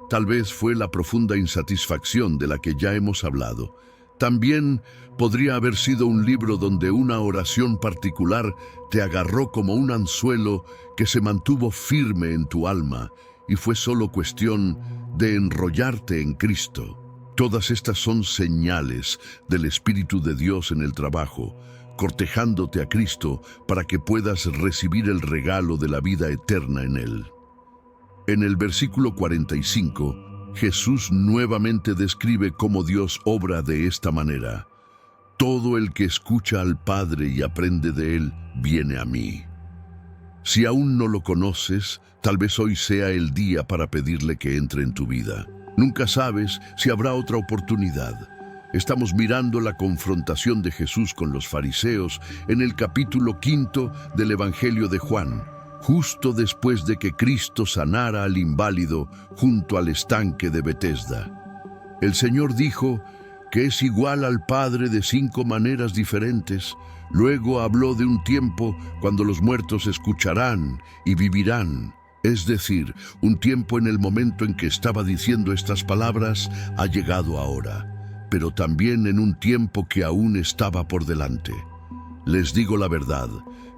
Tal vez fue la profunda insatisfacción de la que ya hemos hablado. También podría haber sido un libro donde una oración particular te agarró como un anzuelo que se mantuvo firme en tu alma y fue solo cuestión de enrollarte en Cristo. Todas estas son señales del Espíritu de Dios en el trabajo, cortejándote a Cristo para que puedas recibir el regalo de la vida eterna en Él. En el versículo 45, Jesús nuevamente describe cómo Dios obra de esta manera. Todo el que escucha al Padre y aprende de Él, viene a mí. Si aún no lo conoces, tal vez hoy sea el día para pedirle que entre en tu vida. Nunca sabes si habrá otra oportunidad. Estamos mirando la confrontación de Jesús con los fariseos en el capítulo 5 del Evangelio de Juan, justo después de que Cristo sanara al inválido junto al estanque de Betesda. El Señor dijo que es igual al Padre de 5 maneras diferentes. Luego habló de un tiempo cuando los muertos escucharán y vivirán. Es decir, un tiempo en el momento en que estaba diciendo estas palabras ha llegado ahora, pero también en un tiempo que aún estaba por delante. Les digo la verdad,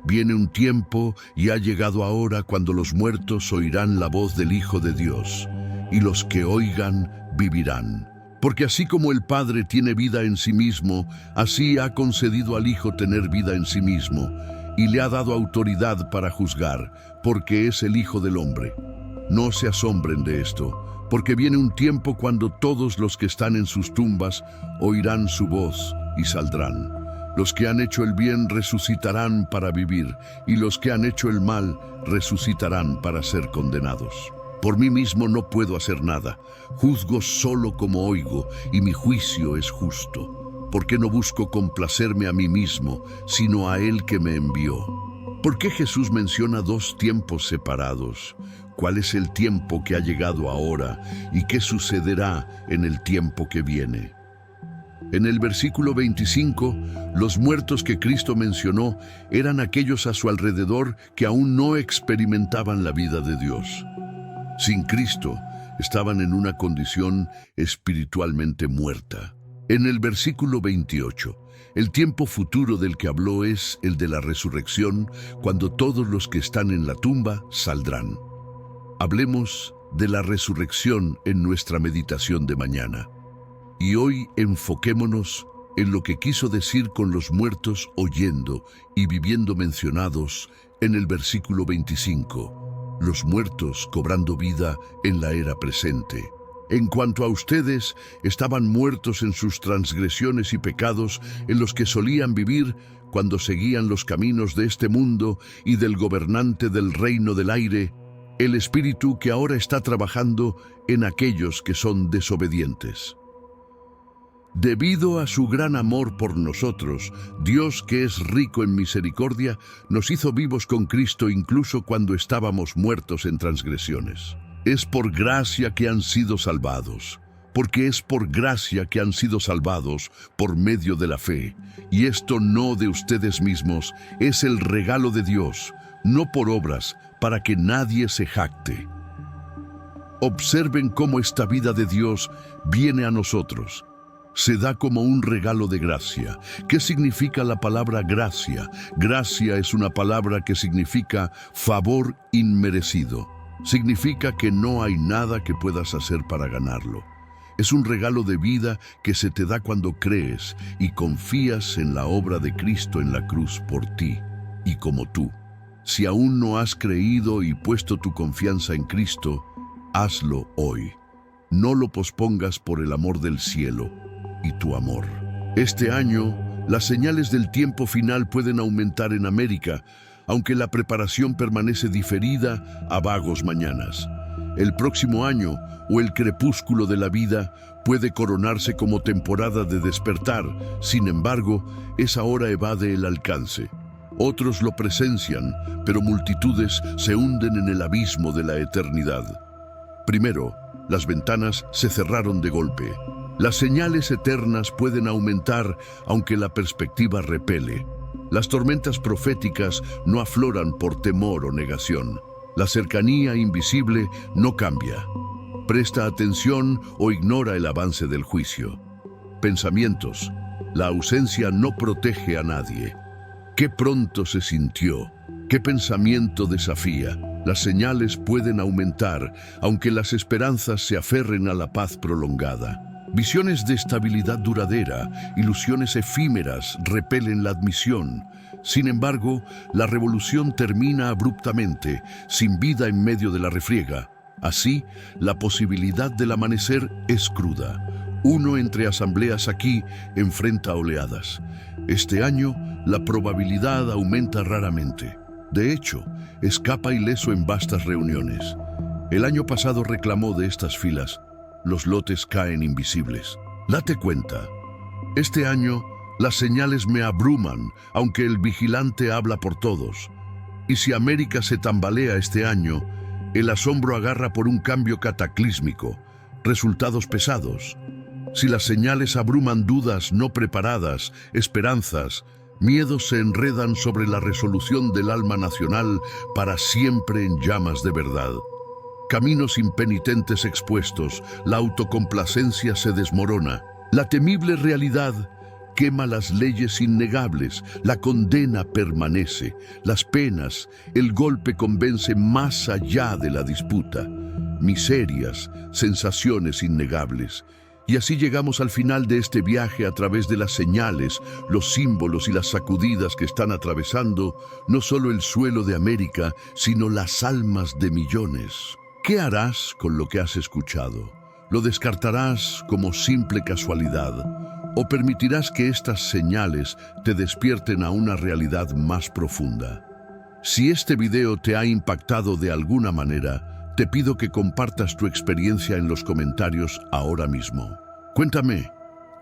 viene un tiempo y ha llegado ahora cuando los muertos oirán la voz del Hijo de Dios, y los que oigan vivirán. Porque así como el Padre tiene vida en sí mismo, así ha concedido al Hijo tener vida en sí mismo, y le ha dado autoridad para juzgar, porque es el Hijo del Hombre. No se asombren de esto, porque viene un tiempo cuando todos los que están en sus tumbas oirán su voz y saldrán. Los que han hecho el bien resucitarán para vivir, y los que han hecho el mal resucitarán para ser condenados. Por mí mismo no puedo hacer nada. Juzgo solo como oigo, y mi juicio es justo. Porque no busco complacerme a mí mismo, sino a Él que me envió. ¿Por qué Jesús menciona 2 tiempos separados? ¿Cuál es el tiempo que ha llegado ahora y qué sucederá en el tiempo que viene? En el versículo 25, los muertos que Cristo mencionó eran aquellos a su alrededor que aún no experimentaban la vida de Dios. Sin Cristo, estaban en una condición espiritualmente muerta. En el versículo 28, el tiempo futuro del que habló es el de la resurrección, cuando todos los que están en la tumba saldrán. Hablemos de la resurrección en nuestra meditación de mañana. Y hoy enfoquémonos en lo que quiso decir con los muertos oyendo y viviendo mencionados en el versículo 25. Los muertos cobrando vida en la era presente. En cuanto a ustedes, estaban muertos en sus transgresiones y pecados en los que solían vivir cuando seguían los caminos de este mundo y del gobernante del reino del aire, el espíritu que ahora está trabajando en aquellos que son desobedientes. Debido a su gran amor por nosotros, Dios, que es rico en misericordia, nos hizo vivos con Cristo incluso cuando estábamos muertos en transgresiones. Es por gracia que han sido salvados, porque es por gracia que han sido salvados por medio de la fe. Y esto no de ustedes mismos, es el regalo de Dios, no por obras, para que nadie se jacte. Observen cómo esta vida de Dios viene a nosotros. Se da como un regalo de gracia. ¿Qué significa la palabra gracia? Gracia es una palabra que significa favor inmerecido. Significa que no hay nada que puedas hacer para ganarlo. Es un regalo de vida que se te da cuando crees y confías en la obra de Cristo en la cruz por ti y como tú. Si aún no has creído y puesto tu confianza en Cristo, hazlo hoy. No lo pospongas por el amor del cielo y tu amor. Este año, las señales del tiempo final pueden aumentar en América, aunque la preparación permanece diferida a vagos mañanas. El próximo año, o el crepúsculo de la vida, puede coronarse como temporada de despertar. Sin embargo, esa hora evade el alcance. Otros lo presencian, pero multitudes se hunden en el abismo de la eternidad. Primero, las ventanas se cerraron de golpe. Las señales eternas pueden aumentar, aunque la perspectiva repele. Las tormentas proféticas no afloran por temor o negación. La cercanía invisible no cambia. Presta atención o ignora el avance del juicio. Pensamientos. La ausencia no protege a nadie. Qué pronto se sintió. Qué pensamiento desafía. Las señales pueden aumentar, aunque las esperanzas se aferren a la paz prolongada. Visiones de estabilidad duradera, ilusiones efímeras repelen la admisión. Sin embargo, la revolución termina abruptamente, sin vida en medio de la refriega. Así, la posibilidad del amanecer es cruda. Uno entre asambleas aquí enfrenta oleadas. Este año, la probabilidad aumenta raramente. De hecho, escapa ileso en vastas reuniones. El año pasado reclamó de estas filas. Los lotes caen invisibles. Date cuenta. Este año, las señales me abruman, aunque el vigilante habla por todos. Y si América se tambalea este año, el asombro agarra por un cambio cataclísmico, resultados pesados. Si las señales abruman dudas no preparadas, esperanzas, miedos se enredan sobre la resolución del alma nacional para siempre en llamas de verdad. Caminos impenitentes expuestos, la autocomplacencia se desmorona. La temible realidad quema las leyes innegables, la condena permanece, las penas, el golpe convence más allá de la disputa. Miserias, sensaciones innegables. Y así llegamos al final de este viaje a través de las señales, los símbolos y las sacudidas que están atravesando no solo el suelo de América, sino las almas de millones. ¿Qué harás con lo que has escuchado? ¿Lo descartarás como simple casualidad? ¿O permitirás que estas señales te despierten a una realidad más profunda? Si este video te ha impactado de alguna manera, te pido que compartas tu experiencia en los comentarios ahora mismo. Cuéntame,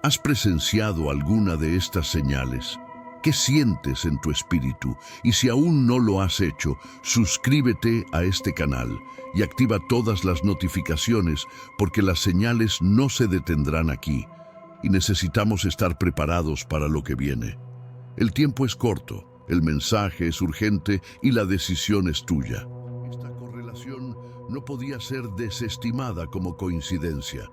¿has presenciado alguna de estas señales? ¿Qué sientes en tu espíritu? Y si aún no lo has hecho, suscríbete a este canal y activa todas las notificaciones porque las señales no se detendrán aquí y necesitamos estar preparados para lo que viene. El tiempo es corto, el mensaje es urgente y la decisión es tuya. Esta correlación no podía ser desestimada como coincidencia.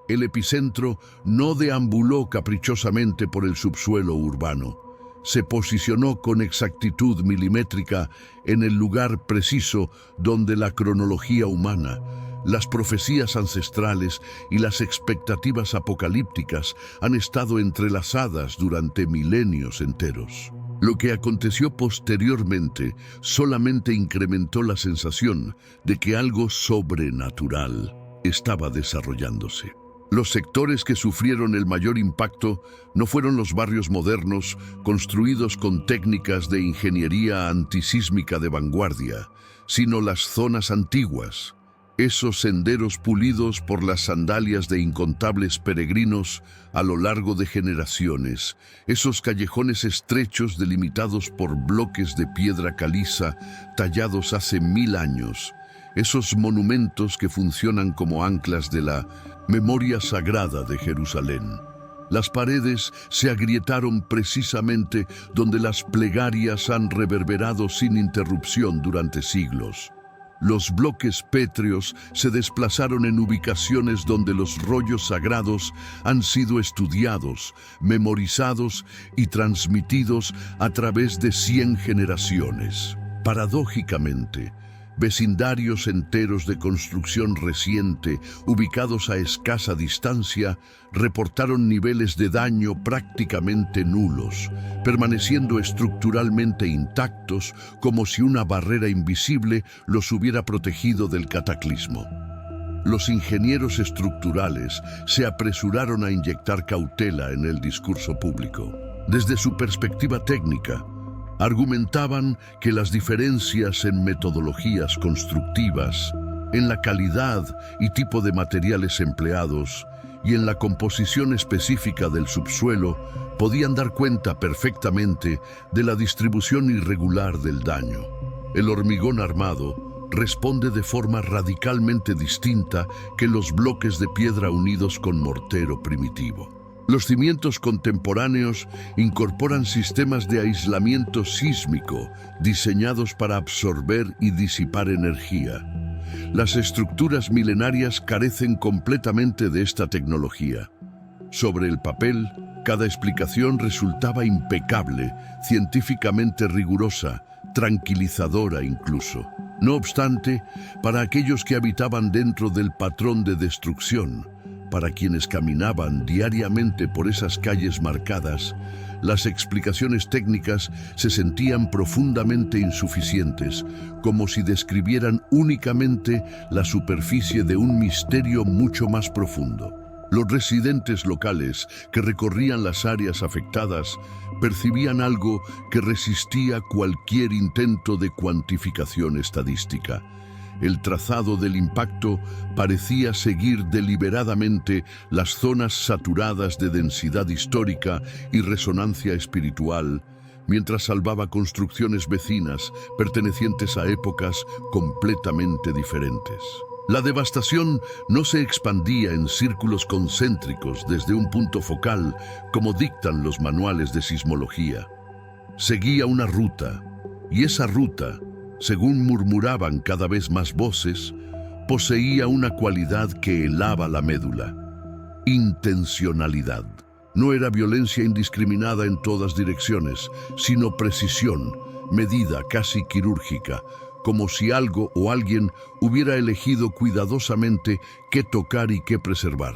El epicentro no deambuló caprichosamente por el subsuelo urbano. Se posicionó con exactitud milimétrica en el lugar preciso donde la cronología humana, las profecías ancestrales y las expectativas apocalípticas han estado entrelazadas durante milenios enteros. Lo que aconteció posteriormente solamente incrementó la sensación de que algo sobrenatural estaba desarrollándose. Los sectores que sufrieron el mayor impacto no fueron los barrios modernos construidos con técnicas de ingeniería antisísmica de vanguardia, sino las zonas antiguas, esos senderos pulidos por las sandalias de incontables peregrinos a lo largo de generaciones, esos callejones estrechos delimitados por bloques de piedra caliza tallados hace 1000 años, esos monumentos que funcionan como anclas de la memoria sagrada de Jerusalén. Las paredes se agrietaron precisamente donde las plegarias han reverberado sin interrupción durante siglos. Los bloques pétreos se desplazaron en ubicaciones donde los rollos sagrados han sido estudiados, memorizados y transmitidos a través de 100 generaciones. Paradójicamente, vecindarios enteros de construcción reciente, ubicados a escasa distancia, reportaron niveles de daño prácticamente nulos, permaneciendo estructuralmente intactos como si una barrera invisible los hubiera protegido del cataclismo. Los ingenieros estructurales se apresuraron a inyectar cautela en el discurso público. Desde su perspectiva técnica, argumentaban que las diferencias en metodologías constructivas, en la calidad y tipo de materiales empleados y en la composición específica del subsuelo podían dar cuenta perfectamente de la distribución irregular del daño. El hormigón armado responde de forma radicalmente distinta que los bloques de piedra unidos con mortero primitivo. Los cimientos contemporáneos incorporan sistemas de aislamiento sísmico diseñados para absorber y disipar energía. Las estructuras milenarias carecen completamente de esta tecnología. Sobre el papel, cada explicación resultaba impecable, científicamente rigurosa, tranquilizadora incluso. No obstante, para aquellos que habitaban dentro del patrón de destrucción, para quienes caminaban diariamente por esas calles marcadas, las explicaciones técnicas se sentían profundamente insuficientes, como si describieran únicamente la superficie de un misterio mucho más profundo. Los residentes locales que recorrían las áreas afectadas percibían algo que resistía cualquier intento de cuantificación estadística. El trazado del impacto parecía seguir deliberadamente las zonas saturadas de densidad histórica y resonancia espiritual, mientras salvaba construcciones vecinas pertenecientes a épocas completamente diferentes. La devastación no se expandía en círculos concéntricos desde un punto focal, como dictan los manuales de sismología. Seguía una ruta, y esa ruta, según murmuraban cada vez más voces, poseía una cualidad que helaba la médula: intencionalidad. No era violencia indiscriminada en todas direcciones, sino precisión, medida casi quirúrgica, como si algo o alguien hubiera elegido cuidadosamente qué tocar y qué preservar.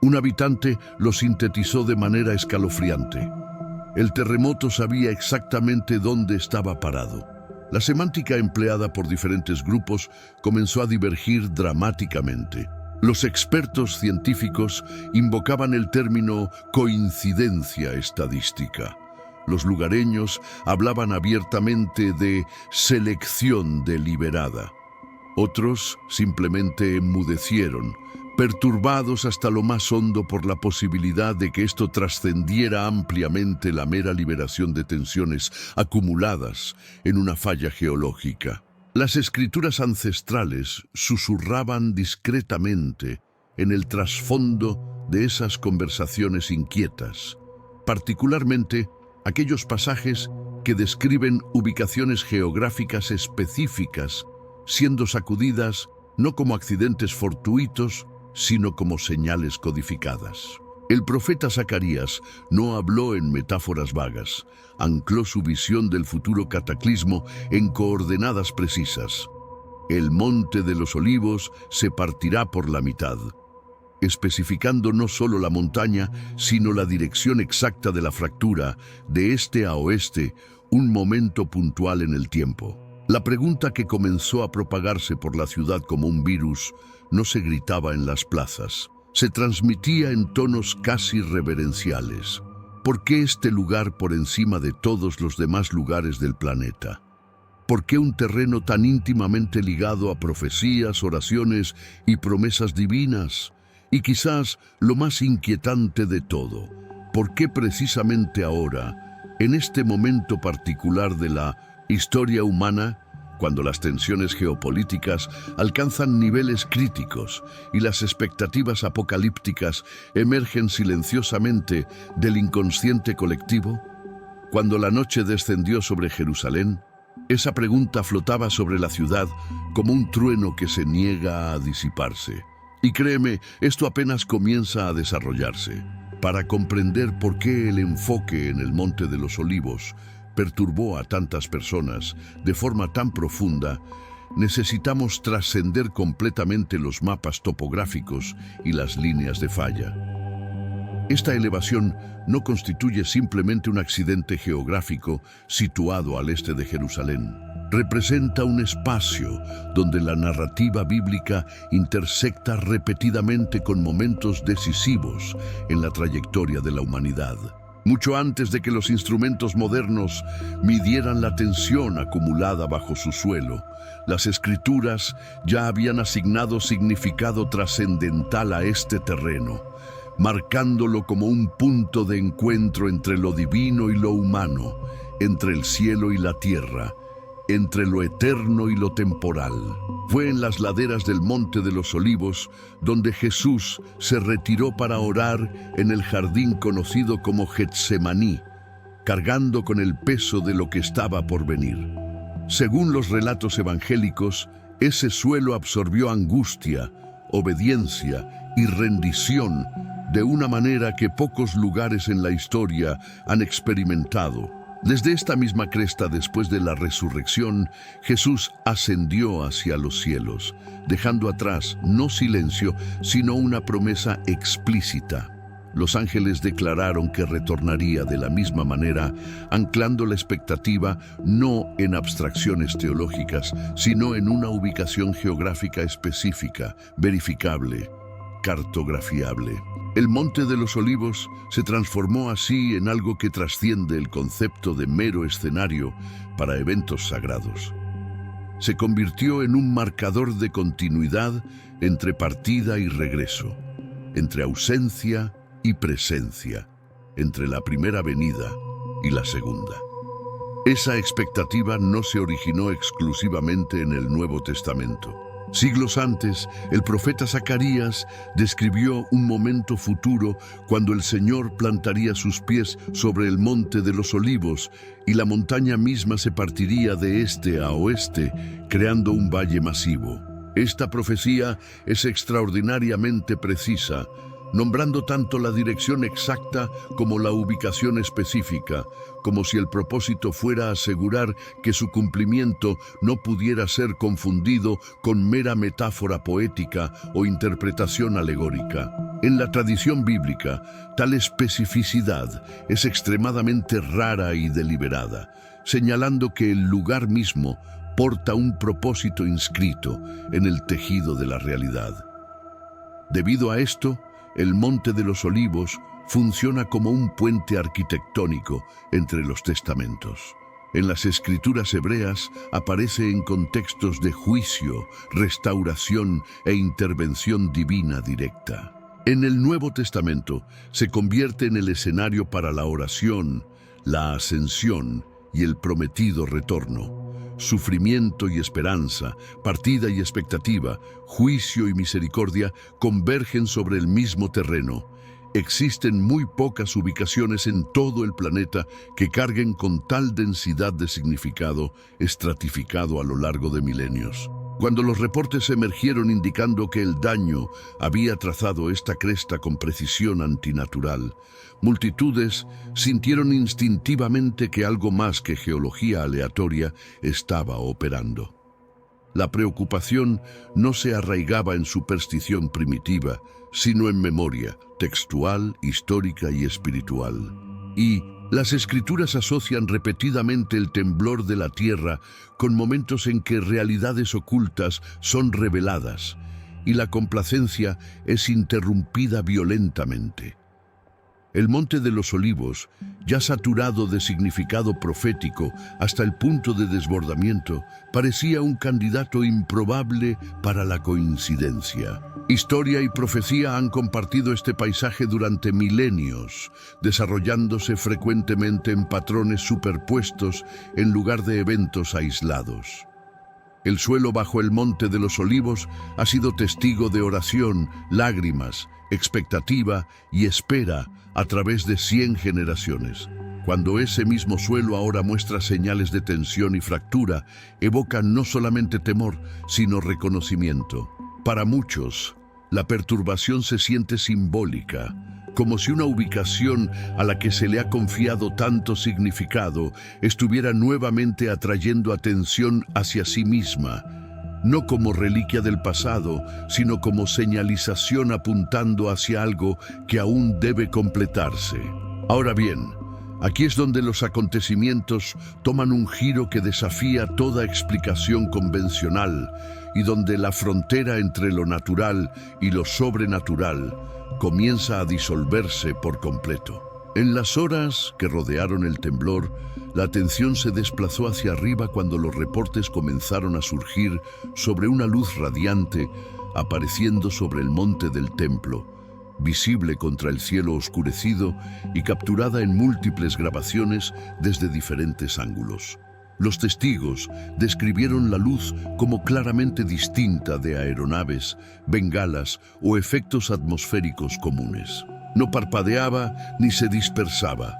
Un habitante lo sintetizó de manera escalofriante. El terremoto sabía exactamente dónde estaba parado. La semántica empleada por diferentes grupos comenzó a divergir dramáticamente. Los expertos científicos invocaban el término coincidencia estadística. Los lugareños hablaban abiertamente de selección deliberada. Otros simplemente enmudecieron, perturbados hasta lo más hondo por la posibilidad de que esto trascendiera ampliamente la mera liberación de tensiones acumuladas en una falla geológica. Las escrituras ancestrales susurraban discretamente en el trasfondo de esas conversaciones inquietas, particularmente aquellos pasajes que describen ubicaciones geográficas específicas, siendo sacudidas no como accidentes fortuitos, sino como señales codificadas. El profeta Zacarías no habló en metáforas vagas, ancló su visión del futuro cataclismo en coordenadas precisas. El monte de los olivos se partirá por la mitad, especificando no solo la montaña, sino la dirección exacta de la fractura, de este a oeste, un momento puntual en el tiempo. La pregunta que comenzó a propagarse por la ciudad como un virus no se gritaba en las plazas, se transmitía en tonos casi reverenciales. ¿Por qué este lugar por encima de todos los demás lugares del planeta? ¿Por qué un terreno tan íntimamente ligado a profecías, oraciones y promesas divinas? Y quizás lo más inquietante de todo, ¿por qué precisamente ahora, en este momento particular de la historia humana, cuando las tensiones geopolíticas alcanzan niveles críticos y las expectativas apocalípticas emergen silenciosamente del inconsciente colectivo? Cuando la noche descendió sobre Jerusalén, esa pregunta flotaba sobre la ciudad como un trueno que se niega a disiparse. Y créeme, esto apenas comienza a desarrollarse. Para comprender por qué el enfoque en el Monte de los Olivos perturbó a tantas personas de forma tan profunda, necesitamos trascender completamente los mapas topográficos y las líneas de falla. Esta elevación no constituye simplemente un accidente geográfico situado al este de Jerusalén. Representa un espacio donde la narrativa bíblica intersecta repetidamente con momentos decisivos en la trayectoria de la humanidad. Mucho antes de que los instrumentos modernos midieran la tensión acumulada bajo su suelo, las Escrituras ya habían asignado significado trascendental a este terreno, marcándolo como un punto de encuentro entre lo divino y lo humano, entre el cielo y la tierra, entre lo eterno y lo temporal. Fue en las laderas del Monte de los Olivos donde Jesús se retiró para orar en el jardín conocido como Getsemaní, cargando con el peso de lo que estaba por venir. Según los relatos evangélicos, ese suelo absorbió angustia, obediencia y rendición de una manera que pocos lugares en la historia han experimentado. Desde esta misma cresta, después de la resurrección, Jesús ascendió hacia los cielos, dejando atrás no silencio, sino una promesa explícita. Los ángeles declararon que retornaría de la misma manera, anclando la expectativa no en abstracciones teológicas, sino en una ubicación geográfica específica, verificable, cartografiable. El Monte de los Olivos se transformó así en algo que trasciende el concepto de mero escenario para eventos sagrados. Se convirtió en un marcador de continuidad entre partida y regreso, entre ausencia y presencia, entre la primera venida y la segunda. Esa expectativa no se originó exclusivamente en el Nuevo Testamento. Siglos antes, el profeta Zacarías describió un momento futuro cuando el Señor plantaría sus pies sobre el Monte de los Olivos y la montaña misma se partiría de este a oeste, creando un valle masivo. Esta profecía es extraordinariamente precisa, nombrando tanto la dirección exacta como la ubicación específica, como si el propósito fuera asegurar que su cumplimiento no pudiera ser confundido con mera metáfora poética o interpretación alegórica. En la tradición bíblica, tal especificidad es extremadamente rara y deliberada, señalando que el lugar mismo porta un propósito inscrito en el tejido de la realidad. Debido a esto, el Monte de los Olivos funciona como un puente arquitectónico entre los testamentos. En las escrituras hebreas aparece en contextos de juicio, restauración e intervención divina directa. En el Nuevo Testamento se convierte en el escenario para la oración, la ascensión y el prometido retorno. Sufrimiento y esperanza, partida y expectativa, juicio y misericordia convergen sobre el mismo terreno. Existen muy pocas ubicaciones en todo el planeta que carguen con tal densidad de significado estratificado a lo largo de milenios. Cuando los reportes emergieron indicando que el daño había trazado esta cresta con precisión antinatural, multitudes sintieron instintivamente que algo más que geología aleatoria estaba operando. La preocupación no se arraigaba en superstición primitiva, sino en memoria textual, histórica y espiritual. Y las escrituras asocian repetidamente el temblor de la tierra con momentos en que realidades ocultas son reveladas y la complacencia es interrumpida violentamente. El Monte de los Olivos, ya saturado de significado profético hasta el punto de desbordamiento, parecía un candidato improbable para la coincidencia. Historia y profecía han compartido este paisaje durante milenios, desarrollándose frecuentemente en patrones superpuestos en lugar de eventos aislados. El suelo bajo el Monte de los Olivos ha sido testigo de oración, lágrimas, expectativa y espera a través de 100 generaciones. Cuando ese mismo suelo ahora muestra señales de tensión y fractura, evoca no solamente temor, sino reconocimiento. Para muchos, la perturbación se siente simbólica, como si una ubicación a la que se le ha confiado tanto significado estuviera nuevamente atrayendo atención hacia sí misma, no como reliquia del pasado, sino como señalización apuntando hacia algo que aún debe completarse. Ahora bien, aquí es donde los acontecimientos toman un giro que desafía toda explicación convencional y donde la frontera entre lo natural y lo sobrenatural comienza a disolverse por completo. En las horas que rodearon el temblor, la atención se desplazó hacia arriba cuando los reportes comenzaron a surgir sobre una luz radiante apareciendo sobre el monte del templo, visible contra el cielo oscurecido y capturada en múltiples grabaciones desde diferentes ángulos. Los testigos describieron la luz como claramente distinta de aeronaves, bengalas o efectos atmosféricos comunes. No parpadeaba ni se dispersaba.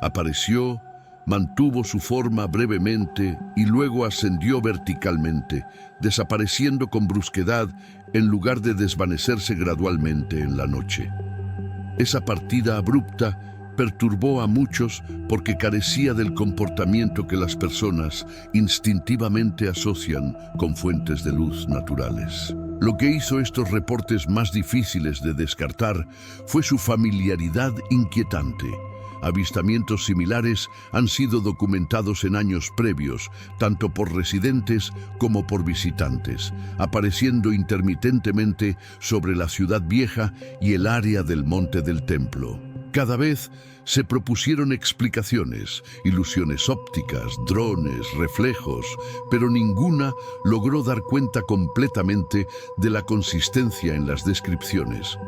Apareció, mantuvo su forma brevemente y luego ascendió verticalmente, desapareciendo con brusquedad en lugar de desvanecerse gradualmente en la noche. Esa partida abrupta perturbó a muchos porque carecía del comportamiento que las personas instintivamente asocian con fuentes de luz naturales. Lo que hizo estos reportes más difíciles de descartar fue su familiaridad inquietante. Avistamientos similares han sido documentados en años previos, tanto por residentes como por visitantes, apareciendo intermitentemente sobre la ciudad vieja y el área del Monte del Templo. Cada vez se propusieron explicaciones, ilusiones ópticas, drones, reflejos, pero ninguna logró dar cuenta completamente de la consistencia en las descripciones.